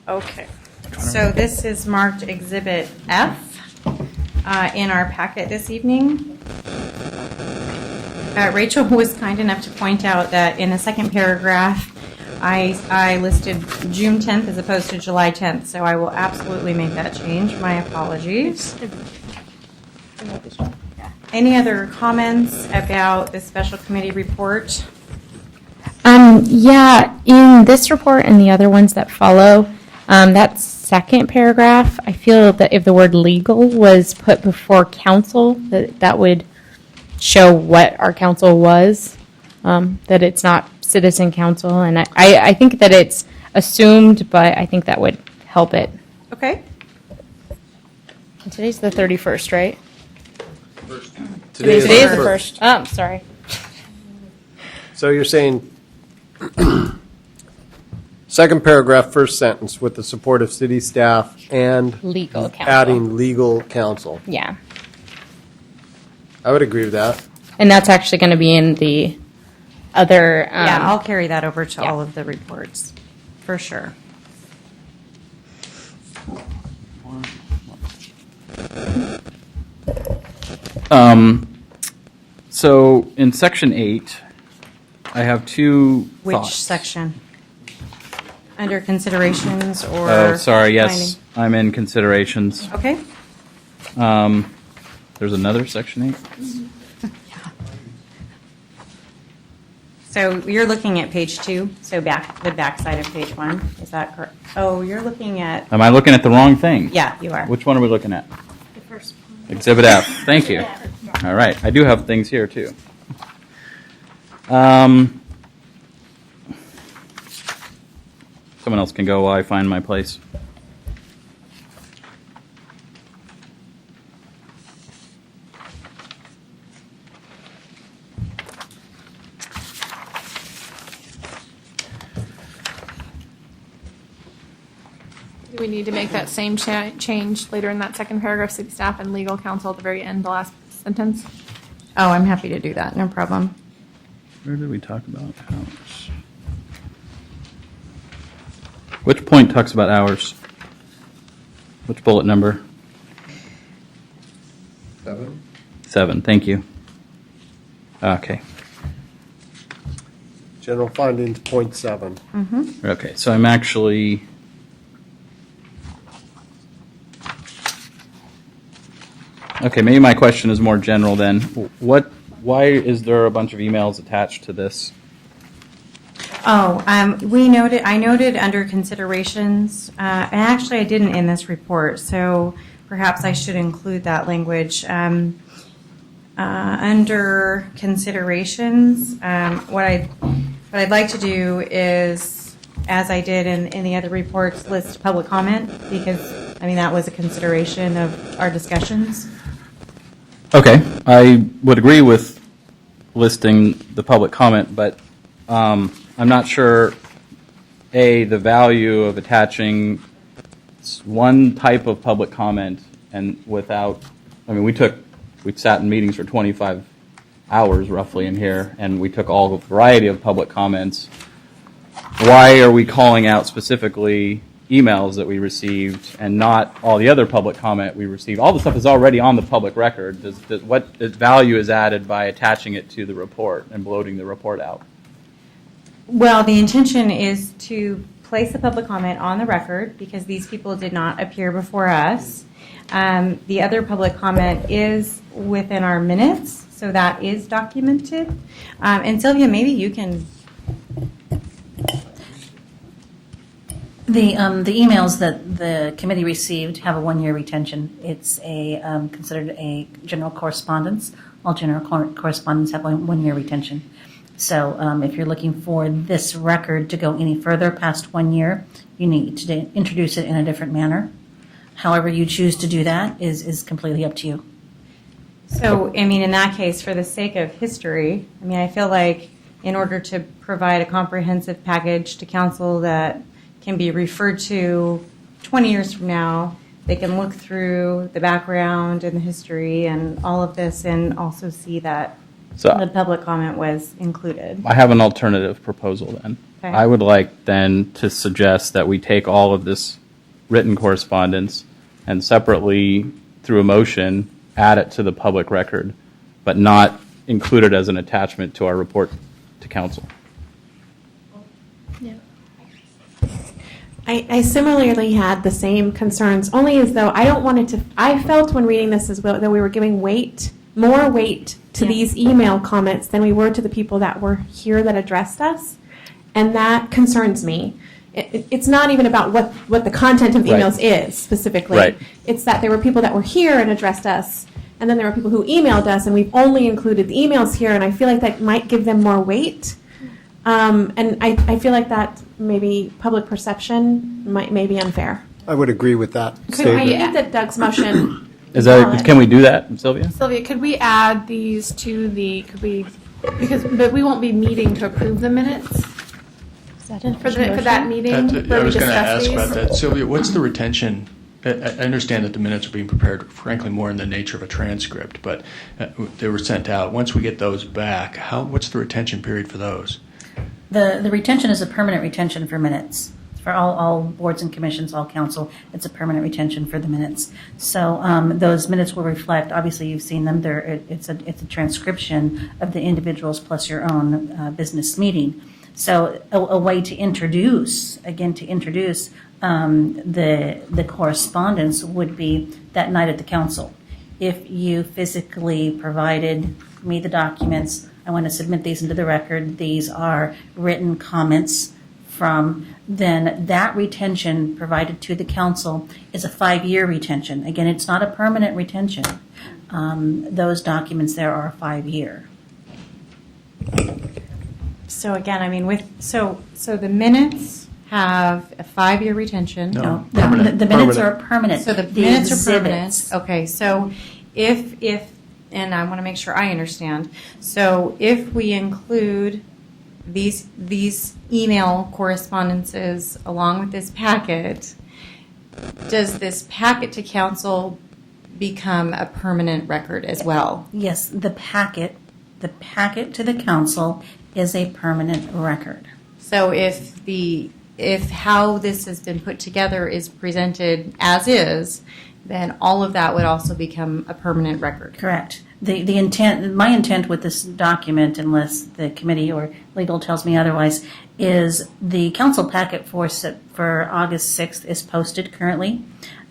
Okay, so this is marked Exhibit F in our packet this evening. Rachel was kind enough to point out that in the second paragraph, I listed June 10th as opposed to July 10th, so I will absolutely make that change. My apologies. Any other comments about the special committee report? Yeah, in this report and the other ones that follow, that second paragraph, I feel that if the word legal was put before council, that would show what our council was, that it's not citizen council. And I think that it's assumed, but I think that would help it. Okay. And today's the 31st, right? Today Today is the 1st. Oh, I'm sorry. So you're saying, second paragraph, first sentence, with the support of city staff and Legal counsel. adding legal counsel. Yeah. I would agree with that. And that's actually going to be in the other. Yeah, I'll carry that over to yeah. all of the reports, for sure. So in section 8, I have two Which thoughts. section? under considerations or? Oh, sorry, yes, finding? I'm in considerations. Okay. There's another section 8? So you're looking at page 2, so the back side of page 1, is that correct? Oh, you're looking at, Am I looking at the wrong thing? yeah, you are. Which one are we looking at? Exhibit F. Thank you. All right. I do have things here too. Someone else can go while I find my place. Do we need to make that same change later in that second paragraph, city staff and legal counsel at the very end, the last sentence? Oh, I'm happy to do that, no problem. Where did we talk about hours? Which point talks about hours? Which bullet number? 7. 7. Thank you. Okay. General findings, point 7. Okay. So I'm actually. Okay, maybe my question is more general then. Why is there a bunch of emails attached to this? Oh, I noted under considerations, and actually I didn't in this report, so perhaps I should include that language. Under considerations, what I'd like to do is, as I did in the other reports, list public comment, because, I mean, that was a consideration of our discussions. Okay, I would agree with listing the public comment, but I'm not sure, A, the value of attaching one type of public comment and without, I mean, we sat in meetings for 25 hours roughly in here, and we took all the variety of public comments. Why are we calling out specifically emails that we received and not all the other public comment we received? All the stuff is already on the public record. What value is added by attaching it to the report and bloating the report out? Well, the intention is to place the public comment on the record because these people did not appear before us. The other public comment is within our minutes, so that is documented. And Sylvia, maybe you can. The emails that the committee received have a 1-year retention. It's considered a general correspondence. All general correspondence have a 1-year retention. So if you're looking for this record to go any further past 1 year, you need to introduce it in a different manner. However you choose to do that is completely up to you. So, I mean, in that case, for the sake of history, I mean, I feel like in order to provide a comprehensive package to council that can be referred to 20 years from now, they can look through the background and the history and all of this and also see that the public comment was included. I have an alternative proposal then. Okay. I would like then to suggest that we take all of this written correspondence and separately, through a motion, add it to the public record, but not include it as an attachment to our report to council. I similarly had the same concerns, only as though I don't want it to, I felt when reading this as well that we were giving more weight to these email comments than we were to the people that were here that addressed us. And that concerns me. It's not even about what the content of the emails is specifically. Right. It's that there were people that were here and addressed us, and then there were people who emailed us, and we've only included the emails here, and I feel like that might give them more weight. And I feel like that maybe public perception may be unfair. I would agree with that I statement. think that Doug's motion. Can we do that, Sylvia? Sylvia, could we add these to but we won't be meeting to approve the minutes for that meeting I where we was going to discuss ask these? about that. Sylvia, what's the retention? I understand that the minutes are being prepared, frankly, more in the nature of a transcript, but they were sent out. Once we get those back, what's the retention period for those? The retention is a permanent retention for minutes. For all boards and commissions, all council, it's a permanent retention for the minutes. So those minutes will reflect, obviously you've seen them, it's a transcription of the individuals plus your own business meeting. So a way to introduce, the correspondence would be that night at the council. If you physically provided me the documents, I want to submit these into the record, these are written comments from, then that retention provided to the council is a 5-year retention. Again, it's not a permanent retention. Those documents there are 5-year. So again, I mean, so the minutes have a 5-year retention. No, the minutes are permanent. So the minutes are permanent. Okay, so if, and I want to make sure I understand. So if we include these email correspondences along with this packet, does this packet to council become a permanent record as well? Yes, the packet to the council is a permanent record. So if how this has been put together is presented as is, then all of that would also become a permanent record. Correct. The intent, my intent with this document, unless the committee or legal tells me otherwise, is the council packet for August 6th is posted currently.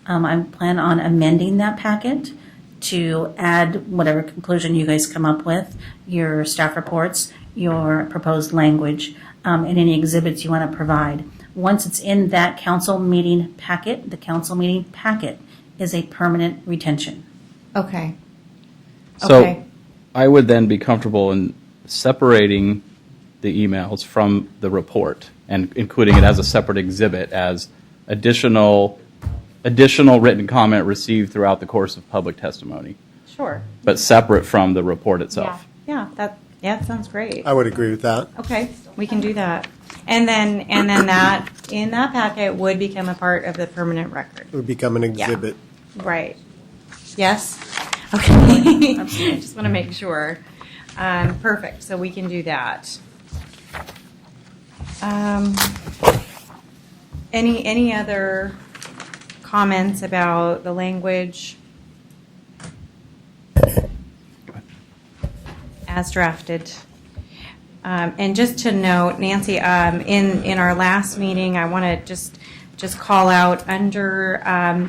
I plan on amending that packet to add whatever conclusion you guys come up with, your staff reports, your proposed language, and any exhibits you want to provide. Once it's in that council meeting packet, the council meeting packet is a permanent retention. Okay. So Okay. I would then be comfortable in separating the emails from the report and including it as a separate exhibit as additional written comment received throughout the course of public testimony, Sure. but separate from the report itself. Yeah, that sounds great. I would agree with that. Okay, we can do that. And then that, in that packet, would become a part of the permanent record. It would become an exhibit. Right. Yes? Okay. I just want to make sure. Perfect, so we can do that. Any other comments about the language as drafted? And just to note, Nancy, in our last meeting, I want to just call out under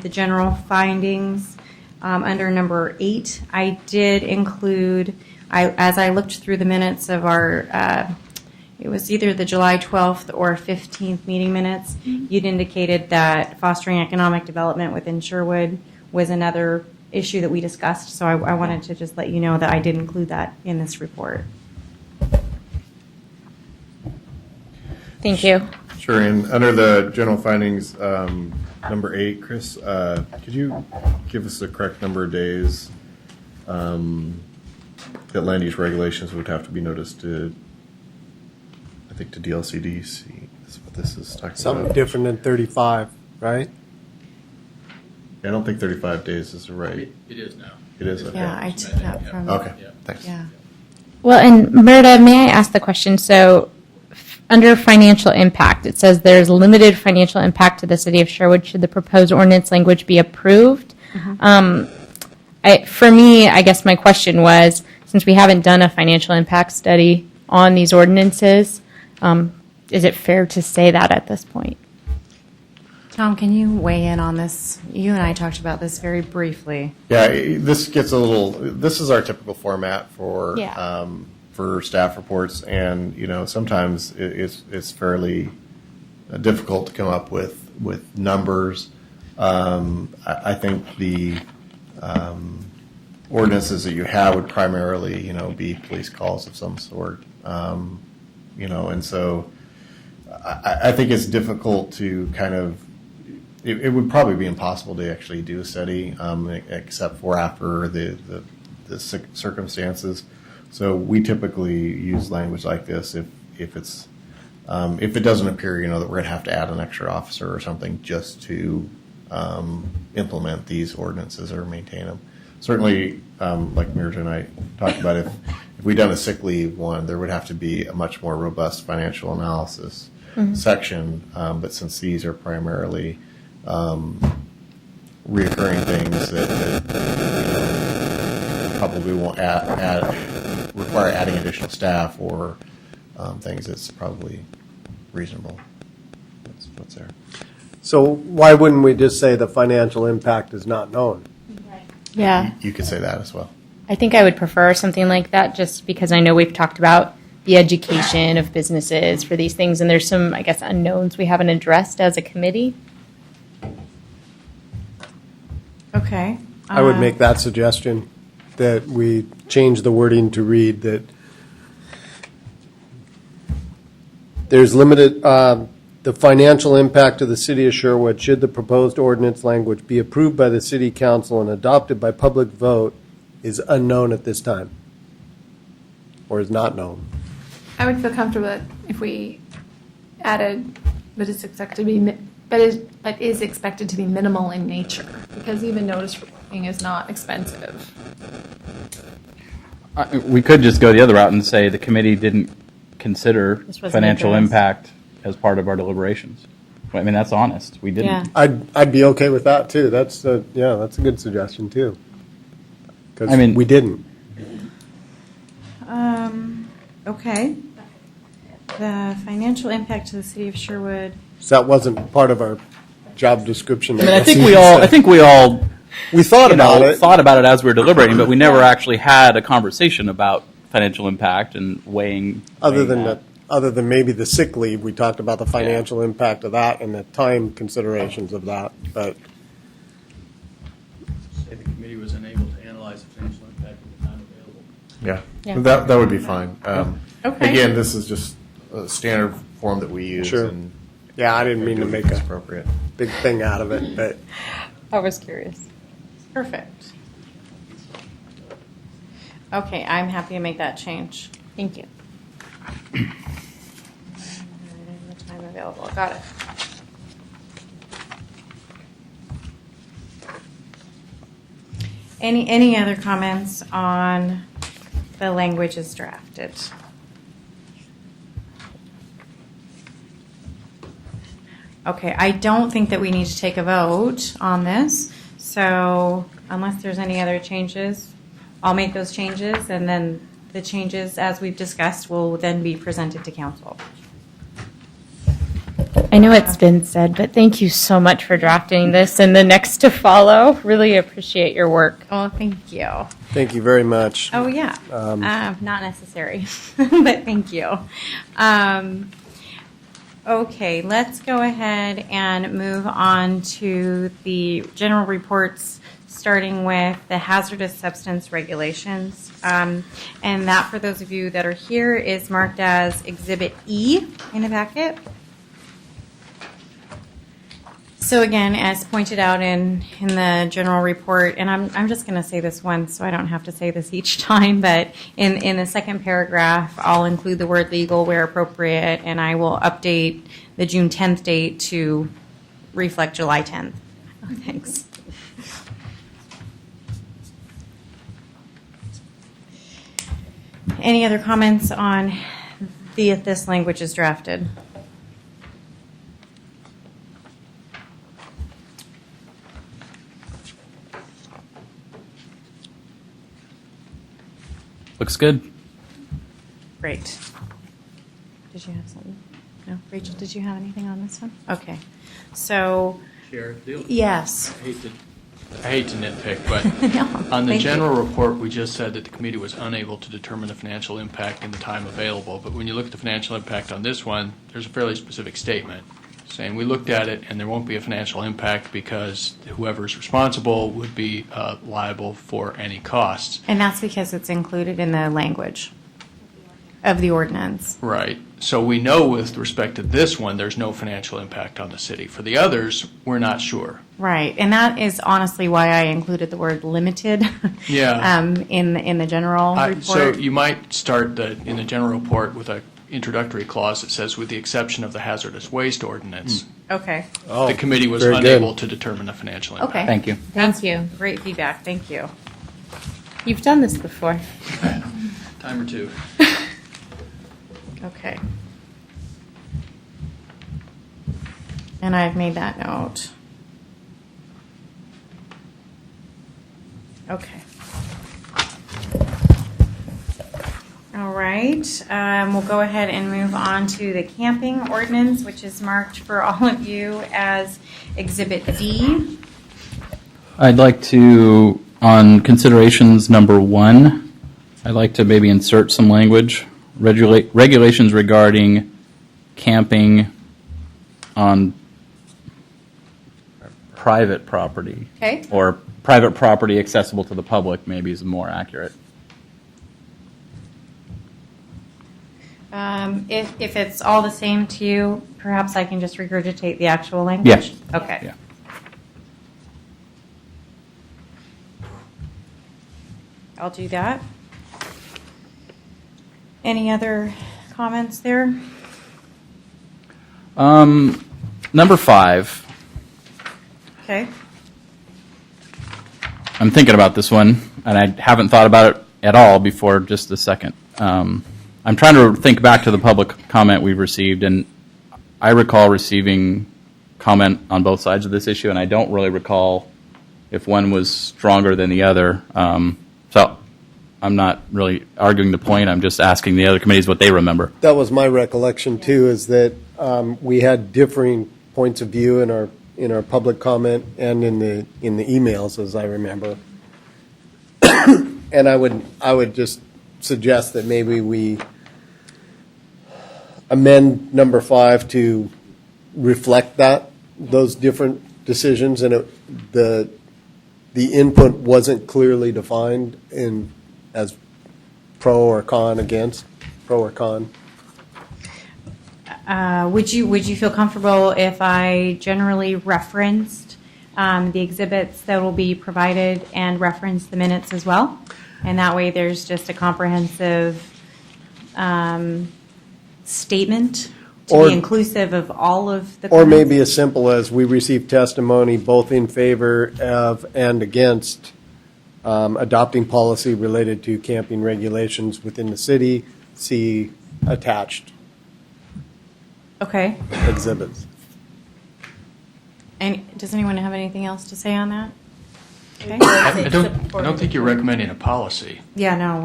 the general findings, under number 8, I did include, as I looked through the minutes of our, it was either the July 12th or 15th meeting minutes, you'd indicated that fostering economic development within Sherwood was another issue that we discussed. So I wanted to just let you know that I did include that in this report. Thank you. Sure, and under the general findings, number 8, Chris, could you give us the correct number of days that land use regulations would have to be noticed to, I think, to DLCDC is what this is talking Something about. different than 35, right? I don't think 35 days is right. It is now. It is, okay. Yeah, I took that from. Okay, thanks. Yeah. Well, and Merida, may I ask the question? So, under financial impact, it says there's limited financial impact to the city of Sherwood should the proposed ordinance language be approved. For me, I guess my question was, since we haven't done a financial impact study on these ordinances, is it fair to say that at this point? Tom, can you weigh in on this? You and I talked about this very briefly. Yeah, this gets a little, this is our typical format for Yeah. For staff reports, and sometimes it's fairly difficult to come up with numbers. I think the ordinances that you have would primarily be police calls of some sort, and so I think it's difficult to kind of. It would probably be impossible to actually do a study, except for after the circumstances. So we typically use language like this if it doesn't appear that we're going to have to add an extra officer or something just to implement these ordinances or maintain them. Certainly, like Mirta and I talked about, if we'd done a sick leave one, there would have to be a much more robust financial analysis section. But since these are primarily reoccurring things that probably won't require adding additional staff or things, it's probably reasonable. That's what's there. So why wouldn't we just say the financial impact is not known? Yeah. You could say that as well. I think I would prefer something like that just because I know we've talked about the education of businesses for these things, and there's some, I guess, unknowns we haven't addressed as a committee. Okay. I would make that suggestion, that we change the wording to read that there's limited, the financial impact of the city of Sherwood, should the proposed ordinance language be approved by the city council and adopted by public vote, is unknown at this time, or is not known. I would feel comfortable if we added, but is expected to be, but is expected to be minimal in nature, because even notice reporting is not expensive. We could just go the other route and say the committee didn't consider This wasn't financial addressed. impact as part of our deliberations. I mean, that's honest. We didn't. Yeah. I'd be okay with that too. That's a good suggestion too. Because I mean- we didn't. Okay. The financial impact to the city of Sherwood. So that wasn't part of our job description. I mean, I guess think you we could all. say. I think we all. We thought about it. Thought about it as we were deliberating, but we never actually had a conversation about financial impact and weighing. Other weighing than that. other than maybe the sick leave, we talked about the financial impact of that and the time considerations of that. But Say the committee was unable to analyze the financial impact at the time available. Yeah, Yeah. that would be fine. Okay. Again, this is just a standard form that we use. Sure. And yeah, I didn't mean to make it's a appropriate. big thing out of it. But I was curious. Perfect. Okay, I'm happy to make that change. Thank you. The time available. Got it. Any other comments on the language as drafted? Okay, I don't think that we need to take a vote on this. So unless there's any other changes, I'll make those changes, and then the changes, as we've discussed, will then be presented to council. I know it's been said, but thank you so much for drafting this and the next to follow. Really appreciate your work. Oh, thank you. thank you very much. Oh, yeah. Not necessary, but thank you. Okay, let's go ahead and move on to the general reports, starting with the hazardous substance regulations. And that, for those of you that are here, is marked as Exhibit E in the packet. So again, as pointed out in the general report, and I'm just going to say this once, so I don't have to say this each time, but in the second paragraph, I'll include the word legal where appropriate, and I will update the June 10th date to reflect July 10th. Oh, thanks. Any other comments on this language is drafted? Looks good. Great. Did you have something? No? Rachel, did you have anything on this one? Okay. So, Chair, yes. I hate to nitpick, but No, on the thank you. general report, we just said that the committee was unable to determine the financial impact in the time available. But when you look at the financial impact on this one, there's a fairly specific statement saying we looked at it and there won't be a financial impact because whoever's responsible would be liable for any costs. And that's because it's included in the language of the ordinance. Right. So we know with respect to this one, there's no financial impact on the city. For the others, we're not sure. Right. And that is honestly why I included the word limited Yeah. in the general report. So you might start in the general report with a introductory clause that says, with the exception of the hazardous waste ordinance, Okay. the committee was very good. unable to determine the financial impact. Okay. Thank you. Thank you. Great feedback. Thank you. You've done this before. Time or two. Okay. And I've made that note. Okay. All right, we'll go ahead and move on to the camping ordinance, which is marked for all of you as Exhibit D. I'd like to, on considerations number 1, I'd like to maybe insert some language, regulations regarding camping on private property. Okay. Or private property accessible to the public maybe is more accurate. If it's all the same to you, perhaps I can just regurgitate the actual language? Yeah. Okay. Yeah. I'll do that. Any other comments there? Number 5. Okay. I'm thinking about this one, and I haven't thought about it at all before just a second. I'm trying to think back to the public comment we've received, and I recall receiving comment on both sides of this issue, and I don't really recall if one was stronger than the other. So I'm not really arguing the point. I'm just asking the other committees what they remember. That was my recollection too, is that we had differing points of view in our public comment and in the emails, as I remember. And I would just suggest that maybe we amend number 5 to reflect those different decisions, and the input wasn't clearly defined as pro or con against, pro or con. Would you feel comfortable if I generally referenced the exhibits that will be provided and reference the minutes as well? And that way there's just a comprehensive statement to be inclusive of all of the Or comments? maybe as simple as we received testimony both in favor of and against adopting policy related to camping regulations within the city, see attached Okay. exhibits. And does anyone have anything else to say on that? Okay. I don't think you're recommending a policy Yeah, no,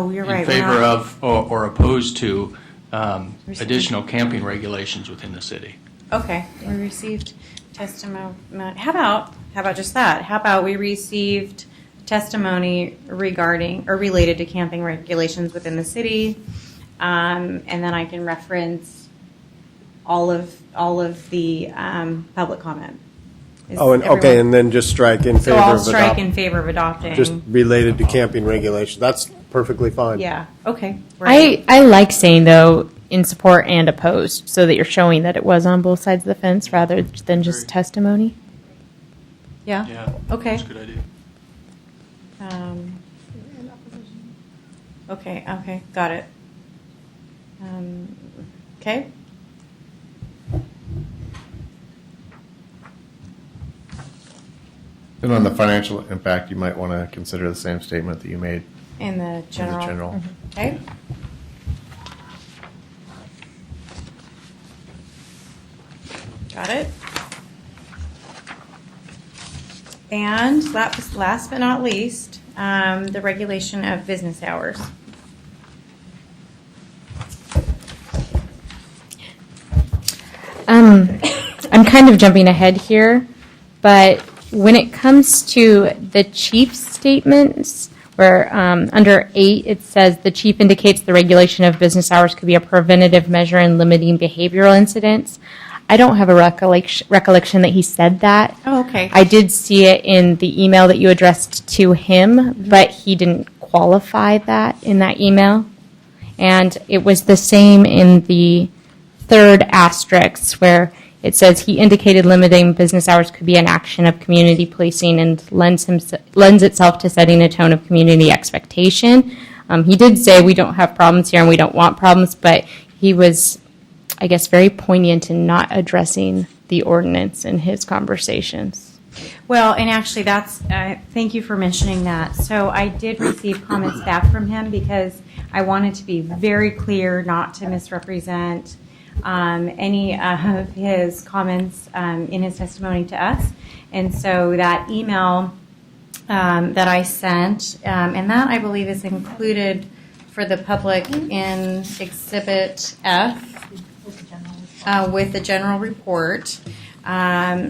you're right. in we're favor not- of or opposed to additional camping regulations within the city. Okay, we received testimony. How about just that? How about we received testimony regarding or related to camping regulations within the city, and then I can reference all of the public comment. Is Okay, everyone- and then just strike in So favor I'll of strike in favor of adopting. just related to camping regulations. That's perfectly fine. Yeah. Okay. Right. I like saying, though, in support and opposed, so that you're showing that it was on both sides of the fence rather than just testimony. Yeah. Yeah. Okay. That's a good idea. Okay, got it. Okay. And on the financial impact, you might want to consider the same statement that you made In the in general. the general. Okay. Got it. And last but not least, the regulation of business hours. I'm kind of jumping ahead here, but when it comes to the chief's statements, where under 8 it says the chief indicates the regulation of business hours could be a preventative measure in limiting behavioral incidents. I don't have a recollection that he said that. Oh, okay. I did see it in the email that you addressed to him, but he didn't qualify that in that email. And it was the same in the third asterisk where it says he indicated limiting business hours could be an action of community policing and lends itself to setting a tone of community expectation. He did say we don't have problems here and we don't want problems, but he was, I guess, very poignant in not addressing the ordinance in his conversations. Well, and actually, thank you for mentioning that. So I did receive comments back from him because I wanted to be very clear not to misrepresent any of his comments in his testimony to us. And so that email that I sent, and that I believe is included for the public in Exhibit F with the general report.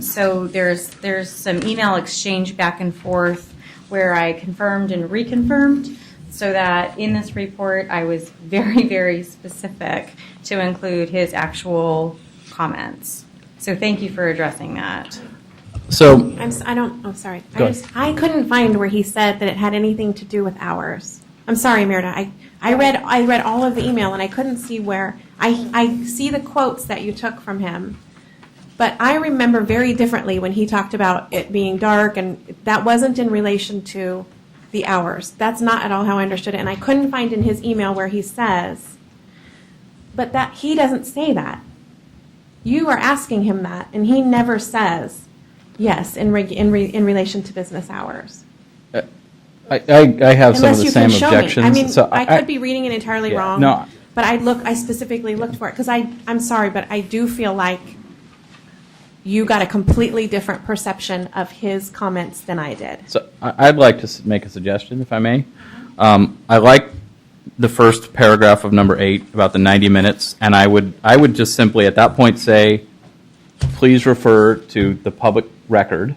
So there's some email exchange back and forth where I confirmed and reconfirmed, so that in this report I was very, very specific to include his actual comments. So thank you for addressing that. So, I'm sorry. Go ahead. I couldn't find where he said that it had anything to do with hours. I'm sorry, Merida. I read all of the email and I couldn't see where. I see the quotes that you took from him, but I remember very differently when he talked about it being dark, and that wasn't in relation to the hours. That's not at all how I understood it, and I couldn't find in his email where he says, but that he doesn't say that. You are asking him that, and he never says yes in relation to business hours. I have some of Unless the you same can show objections. me. I mean, So I could be reading it entirely Yeah, wrong. no. But I specifically looked for it because I'm sorry, but I do feel like you got a completely different perception of his comments than I did. So I'd like to make a suggestion, if I may. I like the first paragraph of number 8 about the 90 minutes, and I would just simply at that point say, please refer to the public record,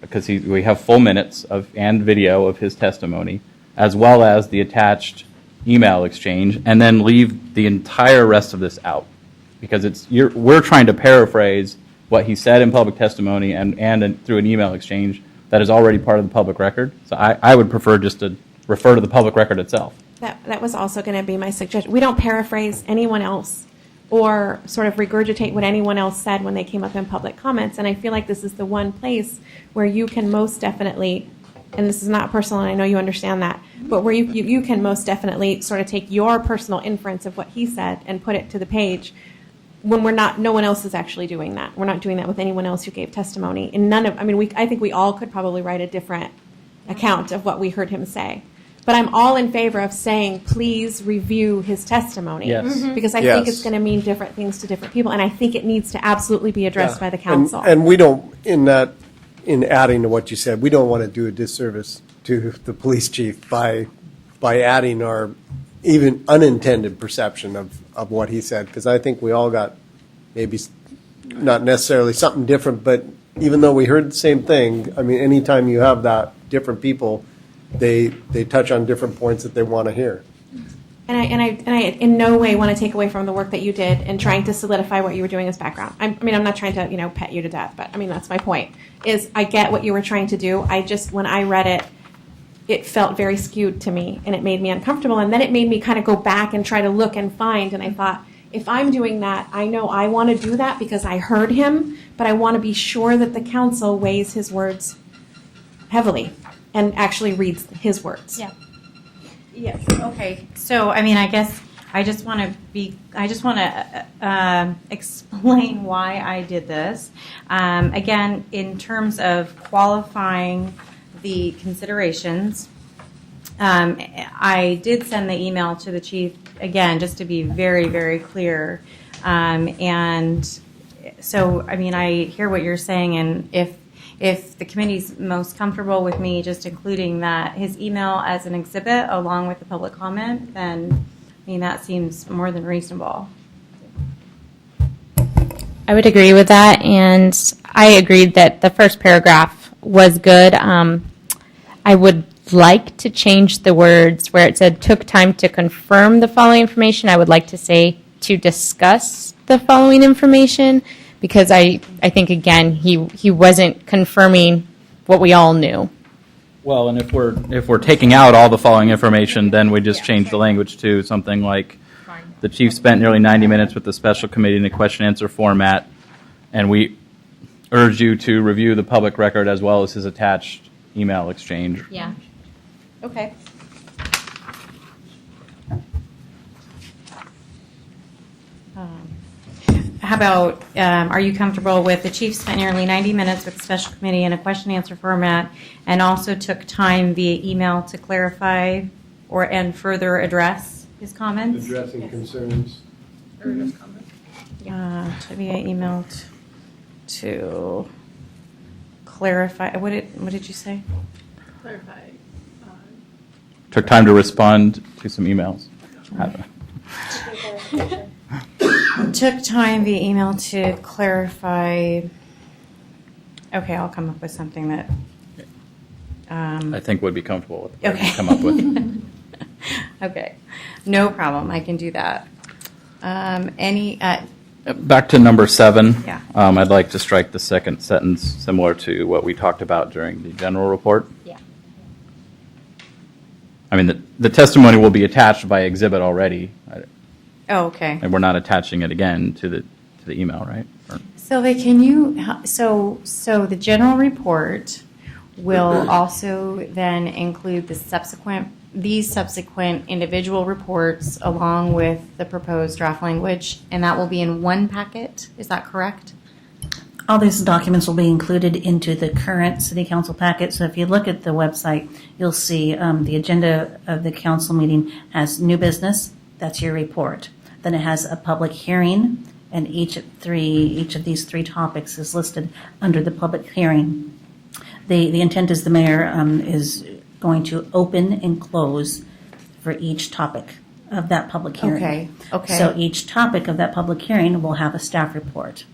because we have full minutes and video of his testimony, as well as the attached email exchange, and then leave the entire rest of this out, because we're trying to paraphrase what he said in public testimony and through an email exchange that is already part of the public record. So I would prefer just to refer to the public record itself. That was also going to be my suggestion. We don't paraphrase anyone else or sort of regurgitate what anyone else said when they came up in public comments. And I feel like this is the one place where you can most definitely, and this is not personal, and I know you understand that, but where you can most definitely sort of take your personal inference of what he said and put it to the page when no one else is actually doing that. We're not doing that with anyone else who gave testimony. And I think we all could probably write a different account of what we heard him say. But I'm all in favor of saying, please review his testimony. Yes. Because I Yes. think it's going to mean different things to different people. And I think it needs to absolutely be addressed by the council. And we don't, in adding to what you said, we don't want to do a disservice to the police chief by adding our even unintended perception of what he said, because I think we all got maybe not necessarily something different, but even though we heard the same thing, I mean, anytime you have that, different people, they touch on different points that they want to hear. And I in no way want to take away from the work that you did in trying to solidify what you were doing as background. I'm not trying to, pet you to death, but that's my point, is I get what you were trying to do. When I read it, it felt very skewed to me, and it made me uncomfortable. And then it made me kind of go back and try to look and find, and I thought, if I'm doing that, I know I want to do that because I heard him, but I want to be sure that the council weighs his words heavily and actually reads his words. Yeah. Yes. Okay. So, I guess I just want to explain why I did this. Again, in terms of qualifying the considerations, I did send the email to the chief, again, just to be very, very clear. And so, I hear what you're saying, and if the committee's most comfortable with me just including his email as an exhibit along with the public comment, then that seems more than reasonable. I would agree with that, and I agreed that the first paragraph was good. I would like to change the words where it said took time to confirm the following information. I would like to say to discuss the following information, because I think, again, he wasn't confirming what we all knew. Well, and if we're taking out all the following information, then we just change the language to something like, the chief spent nearly 90 minutes with the special committee in a question-answer format, and we urge you to review the public record as well as his attached email exchange. Yeah. Okay. How about, are you comfortable with the chief spent nearly 90 minutes with the special committee in a question-answer format and also took time via email to clarify and further address his comments? Addressing concerns. Via email to clarify. What did you say? Clarify. Took time to respond to some emails. Took time via email to clarify. Okay, I'll come up with something that. I think would be comfortable with what Okay. you come up with. Okay, no problem. I can do that. Any? Back to number 7. Yeah. I'd like to strike the second sentence similar to what we talked about during the general report. Yeah. I mean, the testimony will be attached by exhibit already, Oh, okay. and we're not attaching it again to the email, right? Or- Sylvia, can you? So the general report will also then include these subsequent individual reports along with the proposed draft language, and that will be in one packet. Is that correct? All these documents will be included into the current city council packet. So if you look at the website, you'll see the agenda of the council meeting has new business. That's your report. Then it has a public hearing, and each of these 3 topics is listed under the public hearing. The intent is the mayor is going to open and close for each topic of that public hearing. Okay. So each topic of that public hearing will have a staff report.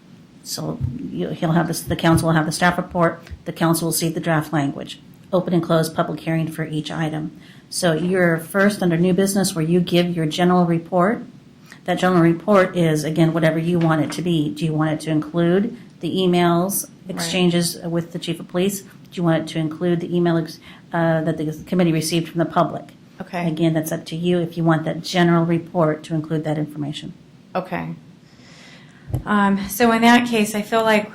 So he'll have the council will have the staff report. The council will see the draft language. Open and close public hearing for each item. So you're first under new business where you give your general report. That general report is, again, whatever you want it to be. Do you want it to include the emails, exchanges with the chief of police? Do you want it to include the email that the committee received from the public? Okay. Again, that's up to you if you want that general report to include that information. Okay. So in that case, I feel like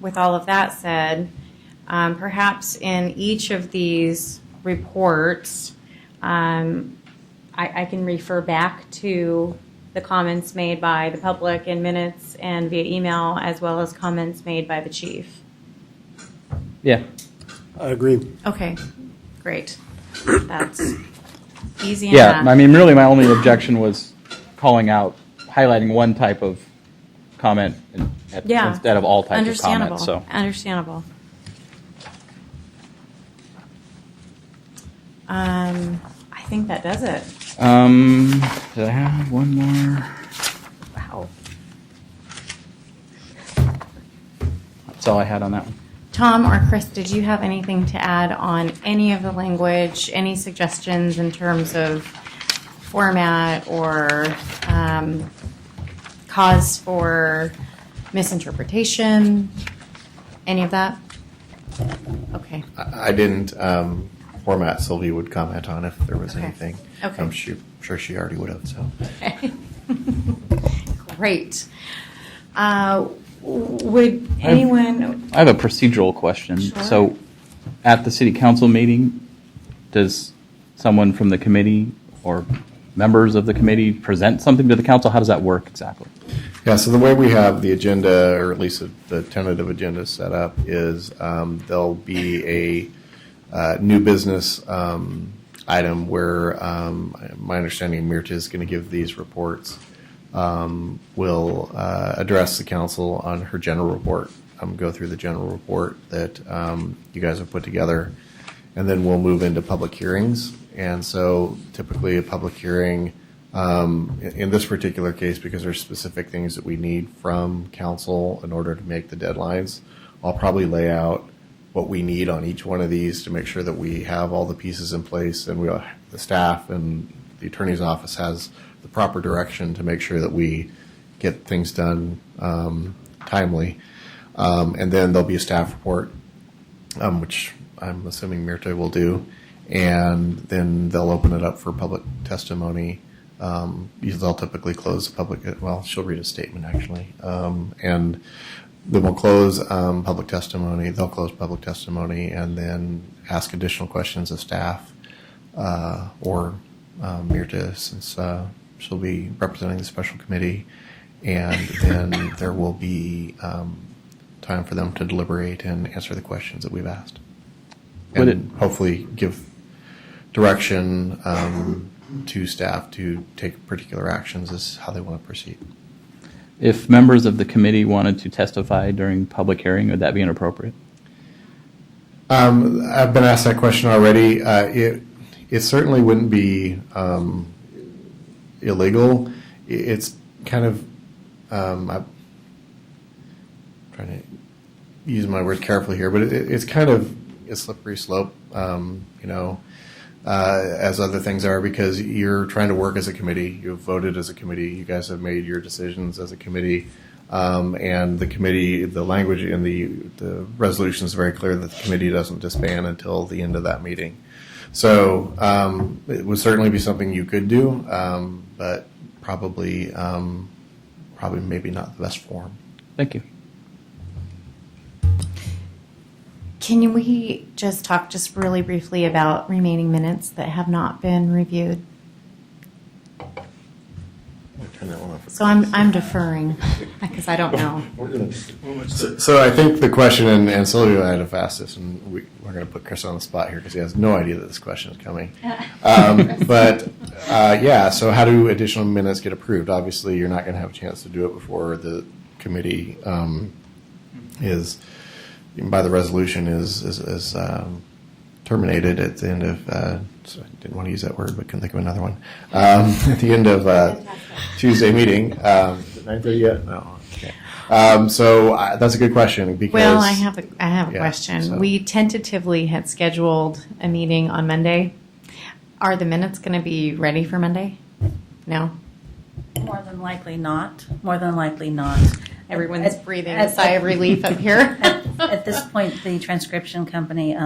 with all of that said, perhaps in each of these reports, I can refer back to the comments made by the public in minutes and via email, as well as comments made by the chief. Yeah. I agree. Okay, great. That's easy Yeah, enough. I mean, really, my only objection was calling out, highlighting one type of comment Yeah. instead of all types of Understandable. comments. So, Understandable. I think that does it. did I have one more? Wow. That's all I had on that one. Tom or Chris, did you have anything to add on any of the language, any suggestions in terms of format or cause for misinterpretation? Any of that? Okay. I didn't. Format Sylvie would comment on if there was Okay. anything. Okay. I'm sure she already would have. So. Okay. Great. Would anyone? I have a procedural question. Sure. So, at the city council meeting, does someone from the committee or members of the committee present something to the council? How does that work exactly? Yeah, so the way we have the agenda, or at least the tentative agenda set up, is there'll be a new business item where my understanding Mirta is going to give these reports. Will address the council on her general report, go through the general report that you guys have put together, and then we'll move into public hearings. And so typically a public hearing, in this particular case, because there's specific things that we need from council in order to make the deadlines, I'll probably lay out what we need on each one of these to make sure that we have all the pieces in place, and the staff and the attorney's office has the proper direction to make sure that we get things done timely. And then there'll be a staff report, which I'm assuming Mirta will do, and then they'll open it up for public testimony. They'll typically close the public, well, she'll read a statement actually, and then we'll close public testimony. They'll close public testimony and then ask additional questions of staff or Mirta, since she'll be representing the special committee, and then there will be time for them to deliberate and answer the questions that we've asked. Would And hopefully give direction to staff to take particular actions as how they want to proceed. If members of the committee wanted to testify during public hearing, would that be inappropriate? I've been asked that question already. It certainly wouldn't be illegal. It's kind of, I'm trying to use my words carefully here, but it's kind of a slippery slope, as other things are, because you're trying to work as a committee. You've voted as a committee. You guys have made your decisions as a committee. And the committee, the language in the resolution is very clear that the committee doesn't disband until the end of that meeting. So it would certainly be something you could do, but probably maybe not the best form. Thank you. Can we just talk just really briefly about remaining minutes that have not been reviewed? Turn that one off. So I'm deferring because I don't know. So I think the question, and Sylvia had have asked this, and we're going to put Chris on the spot here because he has no idea that this question is coming. So how do additional minutes get approved? Obviously, you're not going to have a chance to do it before the committee is, by the resolution, is terminated at the end of, so I didn't want to use that word, but couldn't think of another one. At the end of Tuesday meeting. Is it 9:30 yet? No. Okay. That's a good question because. Well, I have a Yeah, question. so- We tentatively had scheduled a meeting on Monday. Are the minutes going to be ready for Monday? No? More than likely not. More than likely not. Everyone's breathing a sigh of relief up here. At this point, the transcription company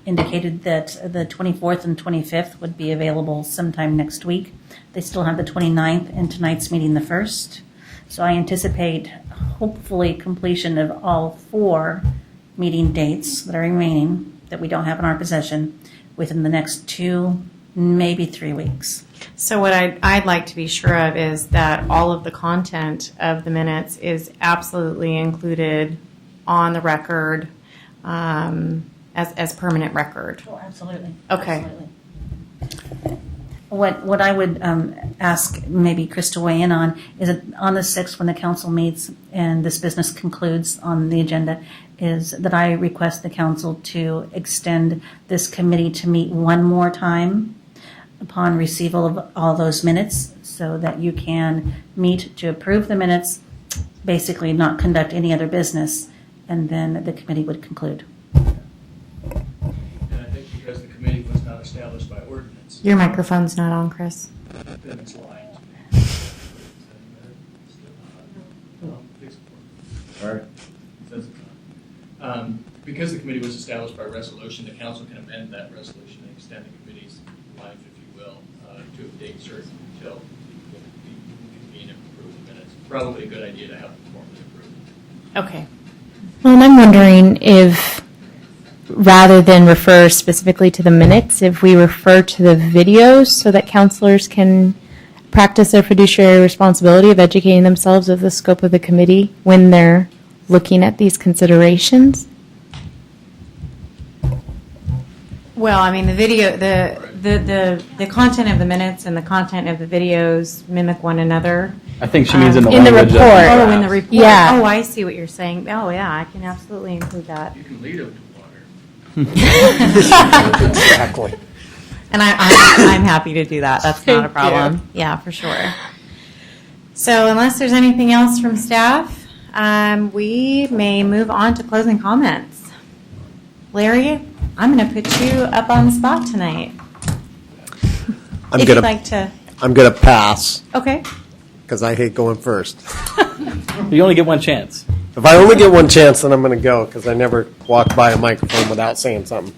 indicated that the 24th and 25th would be available sometime next week. They still have the 29th and tonight's meeting the 1st. So I anticipate hopefully completion of all 4 meeting dates that are remaining that we don't have in our possession within the next 2, maybe 3 weeks. So what I'd like to be sure of is that all of the content of the minutes is absolutely included on the record as permanent record. Oh, absolutely. Okay. Absolutely. What I would ask maybe Chris to weigh in on is that on the 6th, when the council meets and this business concludes on the agenda, is that I request the council to extend this committee to meet one more time upon receival of all those minutes so that you can meet to approve the minutes, basically not conduct any other business, and then the committee would conclude. And I think because the committee was not established by ordinance, Your microphone's not on, Chris. then it's lying to me. All right. Says it's not. Because the committee was established by resolution, the council can amend that resolution and extend the committee's life, if you will, to a date certain until we convene and approve the minutes. Probably a good idea to have them formally approved. Okay. Well, and I'm wondering if, rather than refer specifically to the minutes, if we refer to the videos so that counselors can practice their fiduciary responsibility of educating themselves of the scope of the committee when they're looking at these considerations. Well, I mean, the video, the content of the minutes and the content of the videos mimic one another. I think she means in the In the language of report. Oh, in the report. Yeah. Oh, I see what you're saying. Oh, yeah, I can absolutely include that. You can lead them to water. Exactly. And I'm happy to do that. That's not a problem. Yeah, for sure. So unless there's anything else from staff, we may move on to closing comments. Larry, I'm going to put you up on the spot tonight. If you'd like to. I'm gonna pass Okay. because I hate going first. You only get one chance. If I only get one chance, then I'm going to go because I never walk by a microphone without saying something.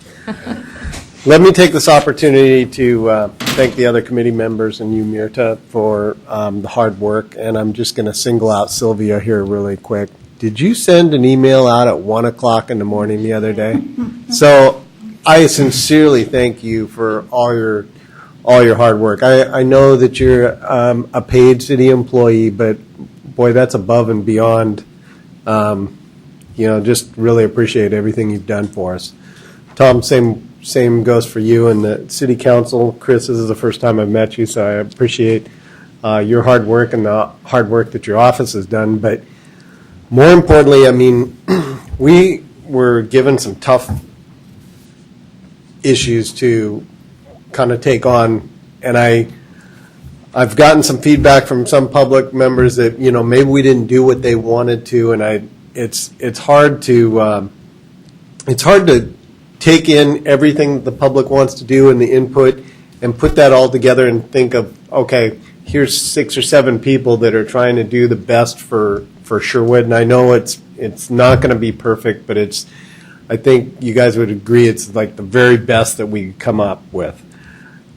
Let me take this opportunity to thank the other committee members and you, Mirta, for the hard work. And I'm just going to single out Sylvia here really quick. Did you send an email out at 1 o'clock in the morning the other day? So I sincerely thank you for all your hard work. I know that you're a paid city employee, but boy, that's above and beyond. Just really appreciate everything you've done for us. Tom, same goes for you and the city council. Chris, this is the first time I've met you, so I appreciate your hard work and the hard work that your office has done. But more importantly, I mean, we were given some tough issues to kind of take on, and I I've gotten some feedback from some public members that, maybe we didn't do what they wanted to, and it's hard to take in everything the public wants to do and the input and put that all together and think of, okay, here's 6 or 7 people that are trying to do the best for Sherwood, and I know it's not going to be perfect, but I think you guys would agree it's like the very best that we could come up with.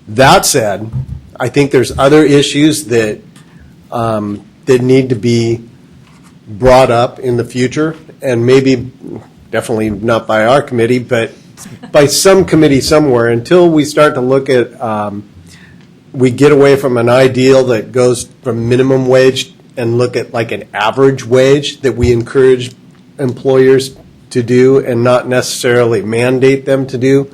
That said, I think there's other issues that need to be brought up in the future, and maybe definitely not by our committee, but by some committee somewhere, until we start to look at, we get away from an ideal that goes from minimum wage and look at like an average wage that we encourage employers to do and not necessarily mandate them to do.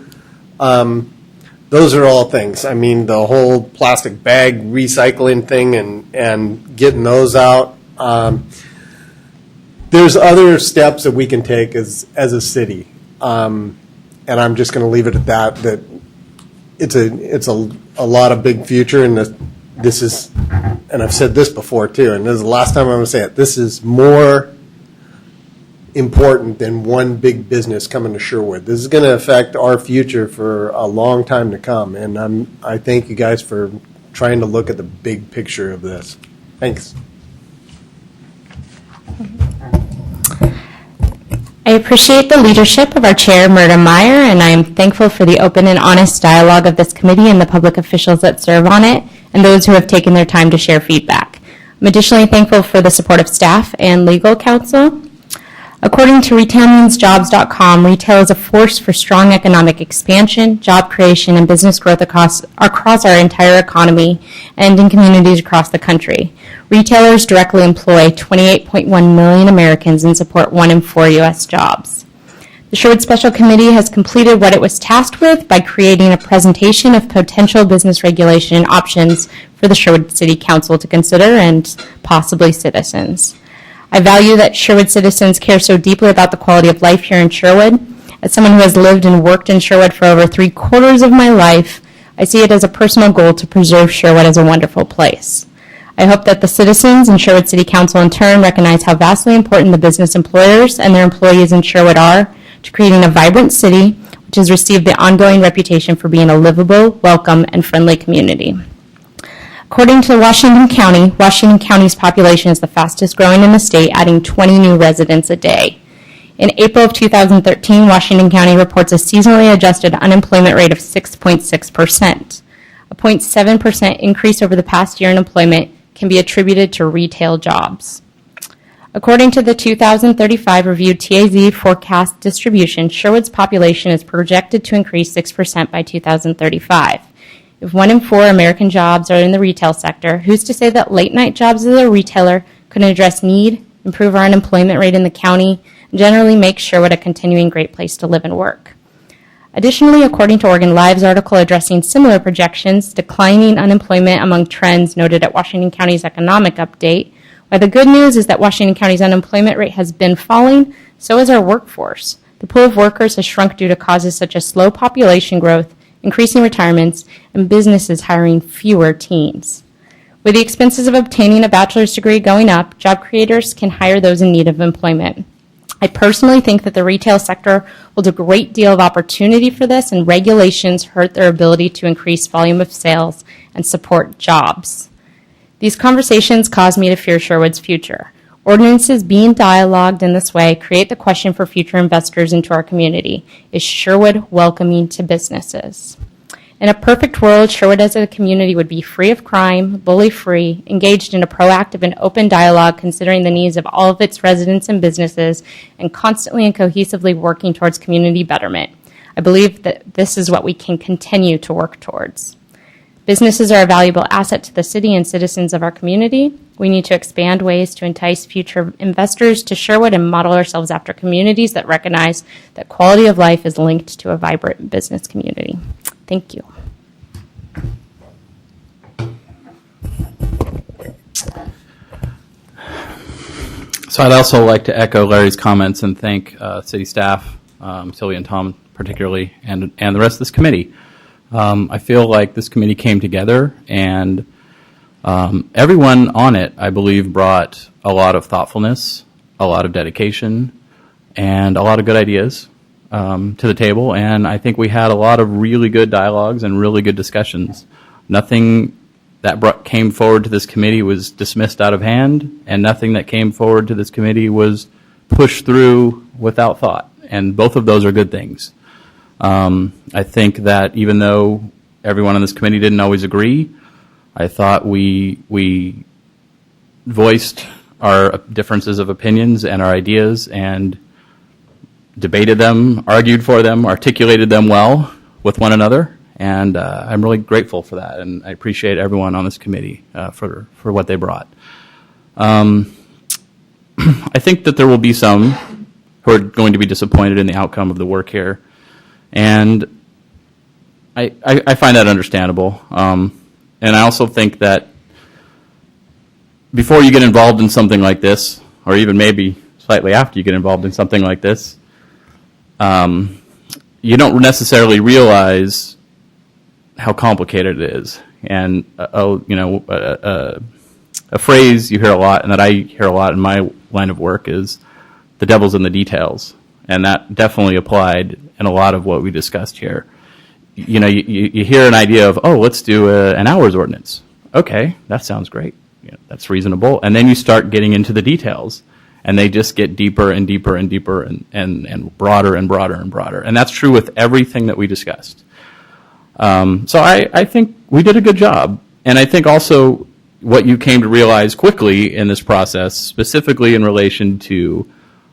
Those are all things. I mean, the whole plastic bag recycling thing and getting those out. There's other steps that we can take as a city. And I'm just going to leave it at that it's a lot of big future, and this is, and I've said this before too, and this is the last time I'm going to say it, this is more important than one big business coming to Sherwood. This is going to affect our future for a long time to come, and I thank you guys for trying to look at the big picture of this. Thanks. I appreciate the leadership of our chair, Myrna Meyer, and I am thankful for the open and honest dialogue of this committee and the public officials that serve on it, and those who have taken their time to share feedback. I'm additionally thankful for the support of staff and legal counsel. According to retailmeansjobs.com, retail is a force for strong economic expansion, job creation, and business growth across our entire economy and in communities across the country. Retailers directly employ 28.1 million Americans and support 1 in 4 U.S. jobs. The Sherwood Special Committee has completed what it was tasked with by creating a presentation of potential business regulation options for the Sherwood City Council to consider and possibly citizens. I value that Sherwood citizens care so deeply about the quality of life here in Sherwood. As someone who has lived and worked in Sherwood for over 3/4 of my life, I see it as a personal goal to preserve Sherwood as a wonderful place. I hope that the citizens and Sherwood City Council in turn recognize how vastly important the business employers and their employees in Sherwood are to creating a vibrant city which has received the ongoing reputation for being a livable, welcome, and friendly community. According to Washington County's population is the fastest growing in the state, adding 20 new residents a day. In April of 2013, Washington County reports a seasonally adjusted unemployment rate of 6.6%. A 0.7% increase over the past year in employment can be attributed to retail jobs. According to the 2035 reviewed TAZ forecast distribution, Sherwood's population is projected to increase 6% by 2035. If 1 in 4 American jobs are in the retail sector, who's to say that late-night jobs as a retailer couldn't address need, improve our unemployment rate in the county, and generally make Sherwood a continuing great place to live and work? Additionally, according to Oregon Live's article addressing similar projections, declining unemployment among trends noted at Washington County's economic update, while the good news is that Washington County's unemployment rate has been falling, so has our workforce. The pool of workers has shrunk due to causes such as slow population growth, increasing retirements, and businesses hiring fewer teens. With the expenses of obtaining a bachelor's degree going up, job creators can hire those in need of employment. I personally think that the retail sector holds a great deal of opportunity for this, and regulations hurt their ability to increase volume of sales and support jobs. These conversations cause me to fear Sherwood's future. Ordinances being dialogued in this way create the question for future investors into our community. Is Sherwood welcoming to businesses? In a perfect world, Sherwood as a community would be free of crime, bully-free, engaged in a proactive and open dialogue considering the needs of all of its residents and businesses, and constantly and cohesively working towards community betterment. I believe that this is what we can continue to work towards. Businesses are a valuable asset to the city and citizens of our community. We need to expand ways to entice future investors to Sherwood and model ourselves after communities that recognize that quality of life is linked to a vibrant business community. Thank you. So I'd also like to echo Larry's comments and thank city staff, Sylvia and Tom particularly, and the rest of this committee. I feel like this committee came together and Everyone on it, I believe, brought a lot of thoughtfulness, a lot of dedication, and a lot of good ideas to the table. And I think we had a lot of really good dialogues and really good discussions. Nothing that came forward to this committee was dismissed out of hand, and nothing that came forward to this committee was pushed through without thought. And both of those are good things. I think that even though everyone on this committee didn't always agree, I thought we voiced our differences of opinions and our ideas and debated them, argued for them, articulated them well with one another. And I'm really grateful for that, and I appreciate everyone on this committee for what they brought. I think that there will be some who are going to be disappointed in the outcome of the work here, and I find that understandable. And I also think that before you get involved in something like this, or even maybe slightly after you get involved in something like this, you don't necessarily realize how complicated it is. And a phrase you hear a lot, and that I hear a lot in my line of work, is the devil's in the details. And that definitely applied in a lot of what we discussed here. You know, you hear an idea of, oh, let's do an hours ordinance. Okay, that sounds great. That's reasonable. And then you start getting into the details, and they just get deeper and deeper and deeper and broader and broader and broader. And that's true with everything that we discussed. So I think we did a good job. And I think also what you came to realize quickly in this process, specifically in relation to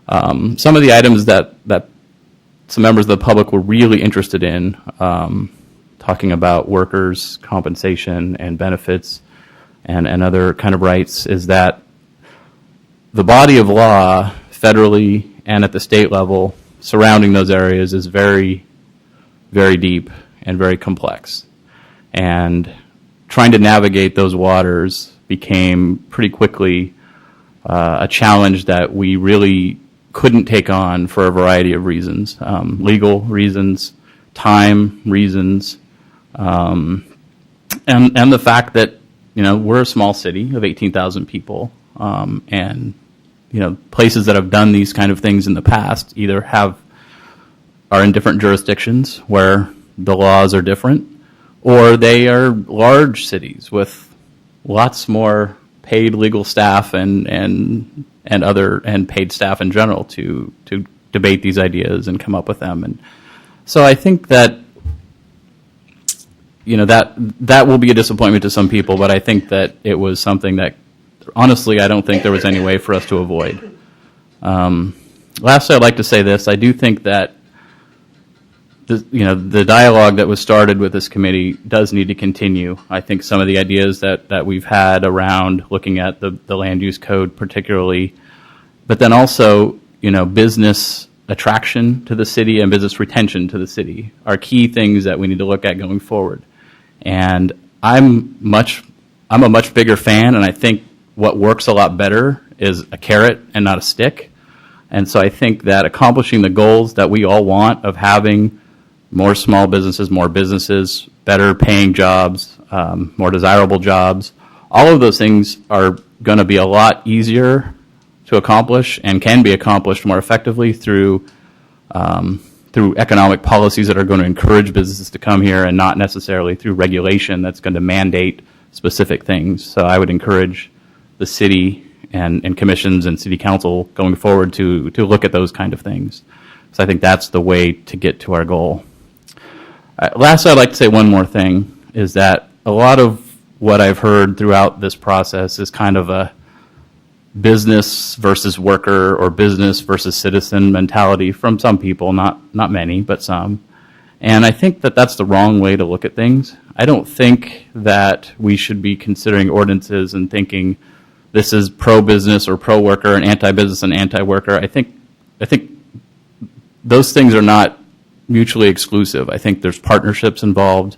some of the items that some members of the public were really interested in, talking about workers' compensation and benefits and other kind of rights, is that the body of law, federally and at the state level, surrounding those areas is very, very deep and very complex. And trying to navigate those waters became pretty quickly a challenge that we really couldn't take on for a variety of reasons, legal reasons, time reasons, and the fact that, we're a small city of 18,000 people, and, places that have done these kind of things in the past either are in different jurisdictions where the laws are different, or they are large cities with lots more paid legal staff and paid staff in general to debate these ideas and come up with them. And so I think that that will be a disappointment to some people, but I think that it was something that honestly I don't think there was any way for us to avoid. Lastly, I'd like to say this: I do think that the dialogue that was started with this committee does need to continue. I think some of the ideas that we've had around looking at the land use code particularly, but then also, business attraction to the city and business retention to the city are key things that we need to look at going forward. And I'm a much bigger fan, and I think what works a lot better is a carrot and not a stick. And so I think that accomplishing the goals that we all want of having more small businesses, more businesses, better paying jobs, more desirable jobs, all of those things are going to be a lot easier to accomplish and can be accomplished more effectively through economic policies that are going to encourage businesses to come here, and not necessarily through regulation that's going to mandate specific things. So I would encourage the city and commissions and city council going forward to look at those kind of things. So I think that's the way to get to our goal. Lastly, I'd like to say one more thing, is that a lot of what I've heard throughout this process is kind of a business versus worker or business versus citizen mentality from some people, not many, but some. And I think that that's the wrong way to look at things. I don't think that we should be considering ordinances and thinking this is pro-business or pro-worker and anti-business and anti-worker. I think those things are not mutually exclusive. I think there's partnerships involved,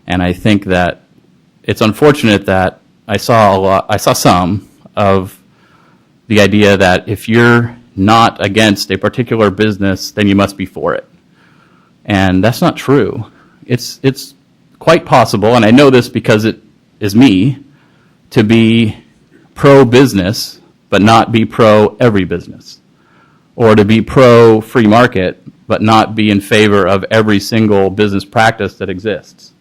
and I think that it's unfortunate that I saw some of the idea that if you're not against a particular business, then you must be for it. And that's not true. It's quite possible, and I know this because it is me, to be pro-business but not be pro every business, or to be pro free market but not be in favor of every single business practice that exists.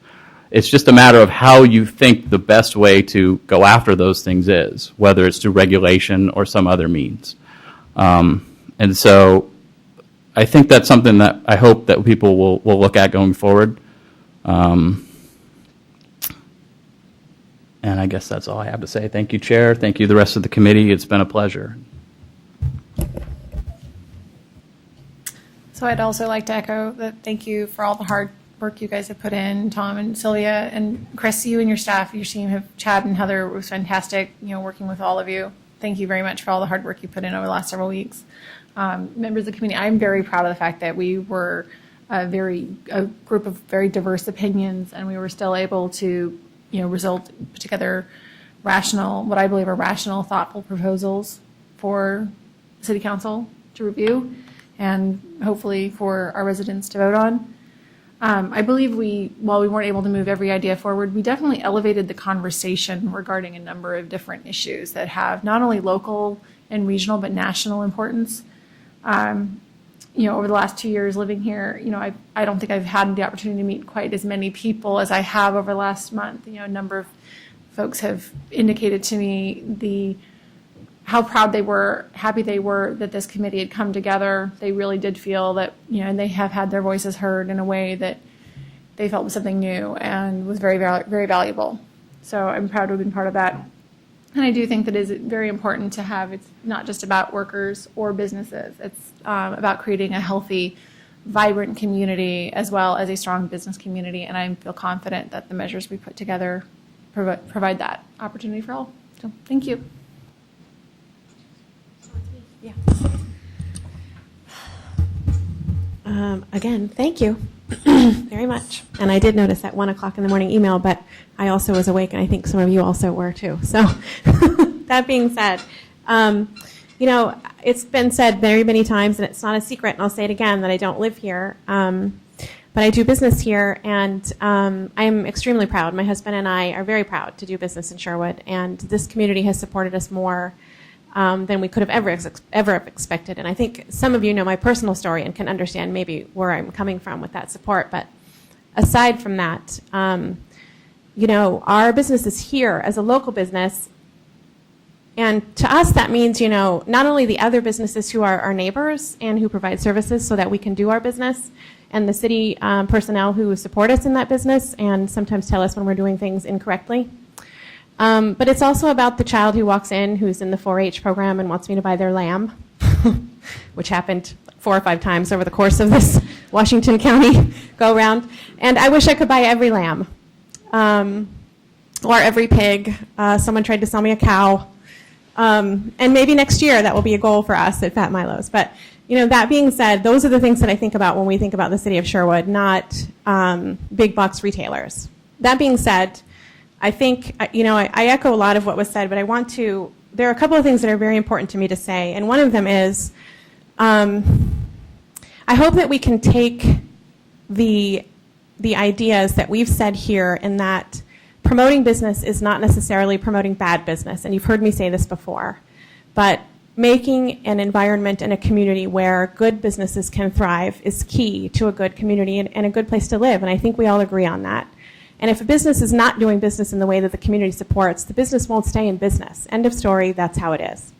It's just a matter of how you think the best way to go after those things is, whether it's through regulation or some other means. And so I think that's something that I hope that people will look at going forward. And I guess that's all I have to say. Thank you, Chair. Thank you, the rest of the committee. It's been a pleasure. So I'd also like to echo that thank you for all the hard work you guys have put in, Tom and Sylvia and Chris, you and your staff, your team have, Chad and Heather, was fantastic, working with all of you. Thank you very much for all the hard work you put in over the last several weeks. Members of the committee, I'm very proud of the fact that we were a group of very diverse opinions, and we were still able to, put together what I believe are rational, thoughtful proposals for City Council to review and hopefully for our residents to vote on. I believe while we weren't able to move every idea forward, we definitely elevated the conversation regarding a number of different issues that have not only local and regional, but national importance. Over the last 2 years living here, I don't think I've had the opportunity to meet quite as many people as I have over the last month. A number of folks have indicated to me how proud they were, happy they were that this committee had come together. They really did feel that, and they have had their voices heard in a way that they felt was something new and was very, very valuable. So I'm proud to have been part of that. And I do think that it is very important to have, it's not just about workers or businesses. It's about creating a healthy, vibrant community as well as a strong business community. And I feel confident that the measures we put together provide that opportunity for all. So thank you. Yeah. Again, thank you very much. And I did notice that 1 o'clock in the morning email, but I also was awake, and I think some of you also were too. So that being said, it's been said very many times, and it's not a secret, and I'll say it again, that I don't live here. But I do business here, and I'm extremely proud. My husband and I are very proud to do business in Sherwood, and this community has supported us more than we could have ever expected. And I think some of you know my personal story and can understand maybe where I'm coming from with that support. But aside from that, our business is here as a local business. And to us, that means, not only the other businesses who are our neighbors and who provide services so that we can do our business, and the city personnel who support us in that business and sometimes tell us when we're doing things incorrectly. But it's also about the child who walks in who's in the 4-H program and wants me to buy their lamb, which happened 4 or 5 times over the course of this Washington County go-round. And I wish I could buy every lamb or every pig. Someone tried to sell me a cow. And maybe next year that will be a goal for us at Fat Milo's. But, that being said, those are the things that I think about when we think about the city of Sherwood, not big box retailers. That being said, I think, I echo a lot of what was said, but there are a couple of things that are very important to me to say. And one of them is, I hope that we can take the ideas that we've said here in that promoting business is not necessarily promoting bad business. And you've heard me say this before. But making an environment and a community where good businesses can thrive is key to a good community and a good place to live. And I think we all agree on that. And if a business is not doing business in the way that the community supports, the business won't stay in business. End of story, that's how it is.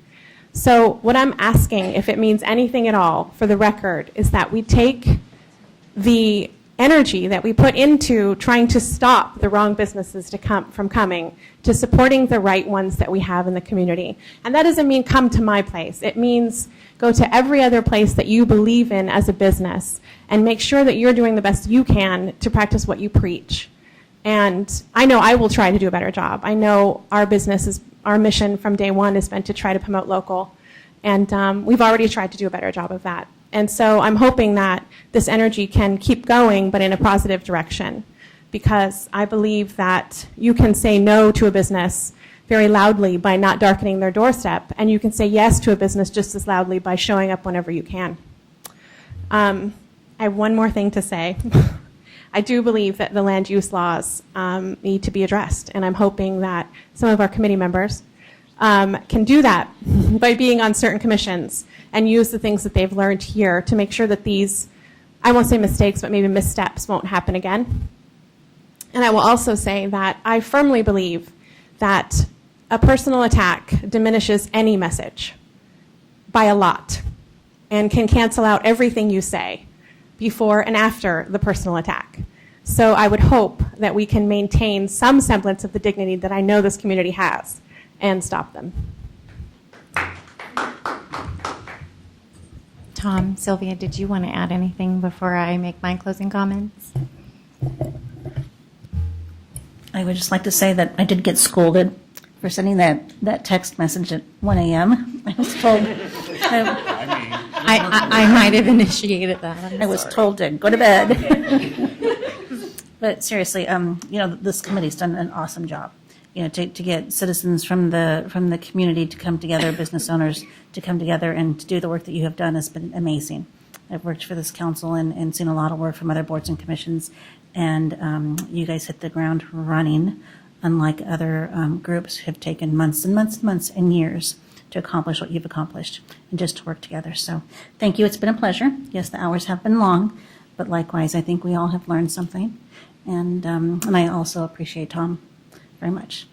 So what I'm asking, if it means anything at all, for the record, is that we take the energy that we put into trying to stop the wrong businesses from coming to supporting the right ones that we have in the community. And that doesn't mean come to my place. It means go to every other place that you believe in as a business and make sure that you're doing the best you can to practice what you preach. And I know I will try to do a better job. I know our mission from day one has been to try to promote local. And we've already tried to do a better job of that. And so I'm hoping that this energy can keep going, but in a positive direction. Because I believe that you can say no to a business very loudly by not darkening their doorstep. And you can say yes to a business just as loudly by showing up whenever you can. I have one more thing to say. I do believe that the land use laws need to be addressed, and I'm hoping that some of our committee members can do that by being on certain commissions and use the things that they've learned here to make sure that these, I won't say mistakes, but maybe missteps won't happen again. And I will also say that I firmly believe that a personal attack diminishes any message by a lot and can cancel out everything you say before and after the personal attack. So I would hope that we can maintain some semblance of the dignity that I know this community has and stop them. Tom, Sylvia, did you want to add anything before I make my closing comments? I would just like to say that I did get scolded for sending that text message at 1 a.m. I was told I might have initiated that. I was told to go to bed. But seriously, this committee's done an awesome job. To get citizens from the community to come together, business owners to come together and to do the work that you have done has been amazing. I've worked for this council and seen a lot of work from other boards and commissions, and you guys hit the ground running, unlike other groups who have taken months and months and months and years to accomplish what you've accomplished and just to work together. So thank you. It's been a pleasure. Yes, the hours have been long, but likewise, I think we all have learned something. And I also appreciate Tom very much.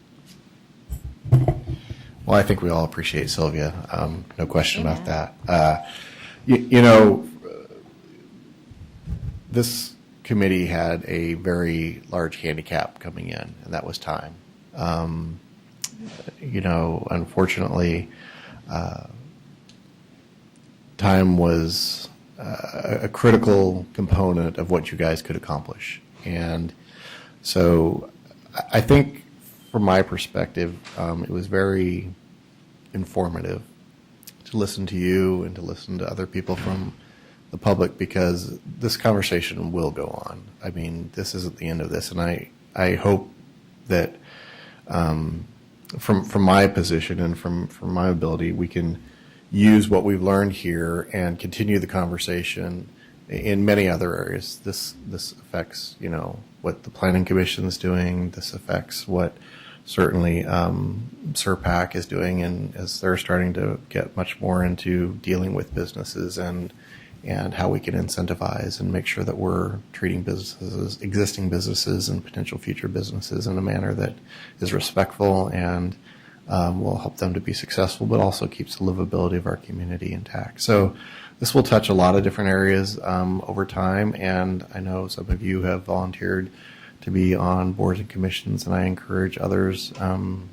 Well, I think we all appreciate Sylvia. No question about that. This committee had a very large handicap coming in, and that was time. Unfortunately, time was a critical component of what you guys could accomplish. And so I think from my perspective, it was very informative to listen to you and to listen to other people from the public, because this conversation will go on. I mean, this isn't the end of this, and I hope that from my position and from my ability, we can use what we've learned here and continue the conversation in many other areas. This affects, what the Planning Commission is doing. This affects what certainly SERPAC is doing, and as they're starting to get much more into dealing with businesses and how we can incentivize and make sure that we're treating businesses, existing businesses and potential future businesses in a manner that is respectful and will help them to be successful, but also keeps the livability of our community intact. So this will touch a lot of different areas over time, and I know some of you have volunteered to be on boards and commissions, and I encourage others who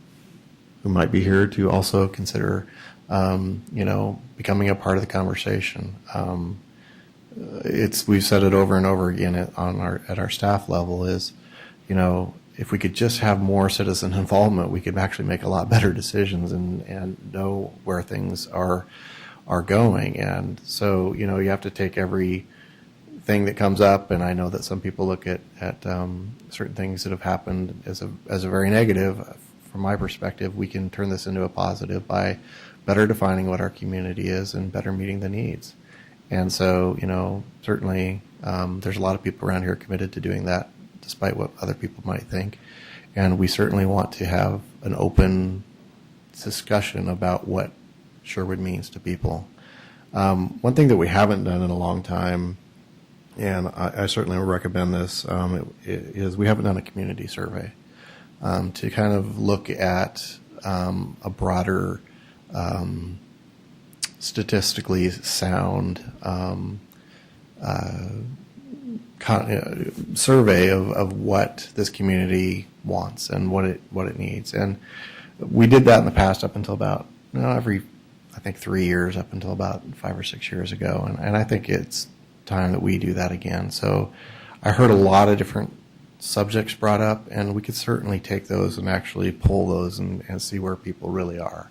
might be here to also consider becoming a part of the conversation. We've said it over and over again at our staff level is, if we could just have more citizen involvement, we could actually make a lot better decisions and know where things are going. And so, you have to take every thing that comes up, and I know that some people look at certain things that have happened as a very negative. From my perspective, we can turn this into a positive by better defining what our community is and better meeting the needs. And so, certainly there's a lot of people around here committed to doing that, despite what other people might think. And we certainly want to have an open discussion about what Sherwood means to people. One thing that we haven't done in a long time, and I certainly would recommend this, is we haven't done a community survey to kind of look at a broader, statistically sound survey of what this community wants and what it needs. And we did that in the past up until about every 3 years, up until about 5 or 6 years ago, and I think it's time that we do that again. So I heard a lot of different subjects brought up, and we could certainly take those and actually pull those and see where people really are.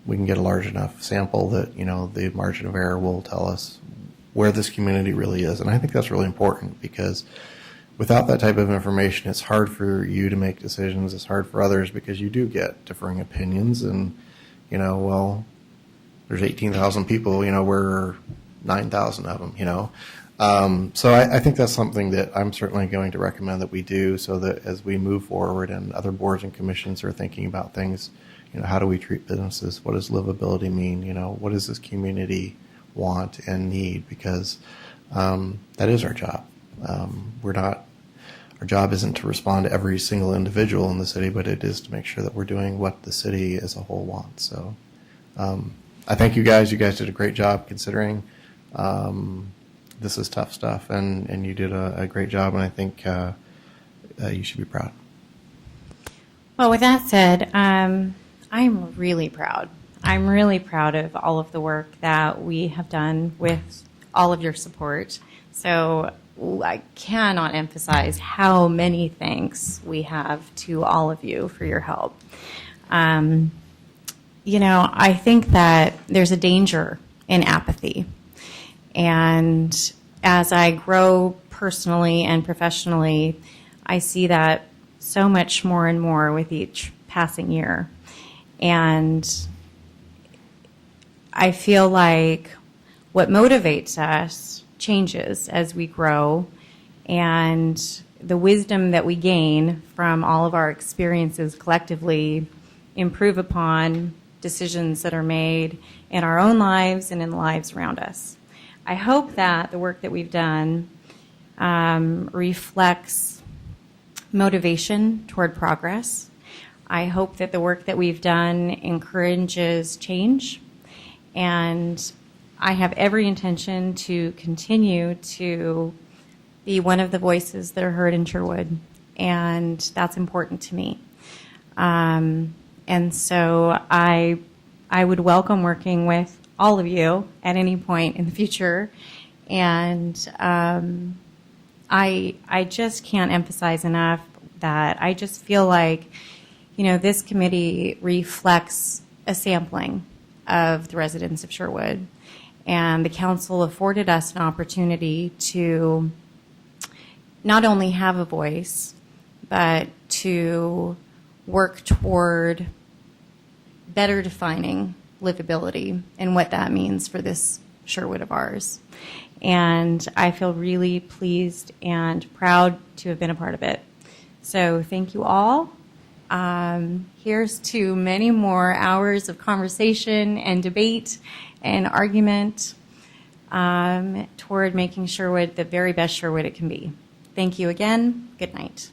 We can get a large enough sample that the margin of error will tell us where this community really is, and I think that's really important, because without that type of information, it's hard for you to make decisions. It's hard for others, because you do get differing opinions, and there's 18,000 people. 9,000 of them, you know. So I think that's something that I'm certainly going to recommend that we do, so that as we move forward and other boards and commissions are thinking about things, you know, how do we treat businesses? What does livability mean? You know, what does this community want and need? Because that is our job. Our job isn't to respond to every single individual in the city, but it is to make sure that we're doing what the city as a whole wants. So I thank you guys. You guys did a great job considering this is tough stuff, and you did a great job, and I think you should be proud. Well, with that said, I'm really proud. I'm really proud of all of the work that we have done with all of your support. So I cannot emphasize how many thanks we have to all of you for your help. You know, I think that there's a danger in apathy. And as I grow personally and professionally, I see that so much more and more with each passing year. And I feel like what motivates us changes as we grow, and the wisdom that we gain from all of our experiences collectively improve upon decisions that are made in our own lives and in the lives around us. I hope that the work that we've done reflects motivation toward progress. I hope that the work that we've done encourages change, and I have every intention to continue to be one of the voices that are heard in Sherwood, and that's important to me. And so I would welcome working with all of you at any point in the future, and I just can't emphasize enough that I just feel like, you know, this committee reflects a sampling of the residents of Sherwood. And the council afforded us an opportunity to not only have a voice, but to work toward better defining livability and what that means for this Sherwood of ours. And I feel really pleased and proud to have been a part of it. So thank you all. Here's to many more hours of conversation and debate and argument toward making Sherwood the very best Sherwood it can be. Thank you again. Good night.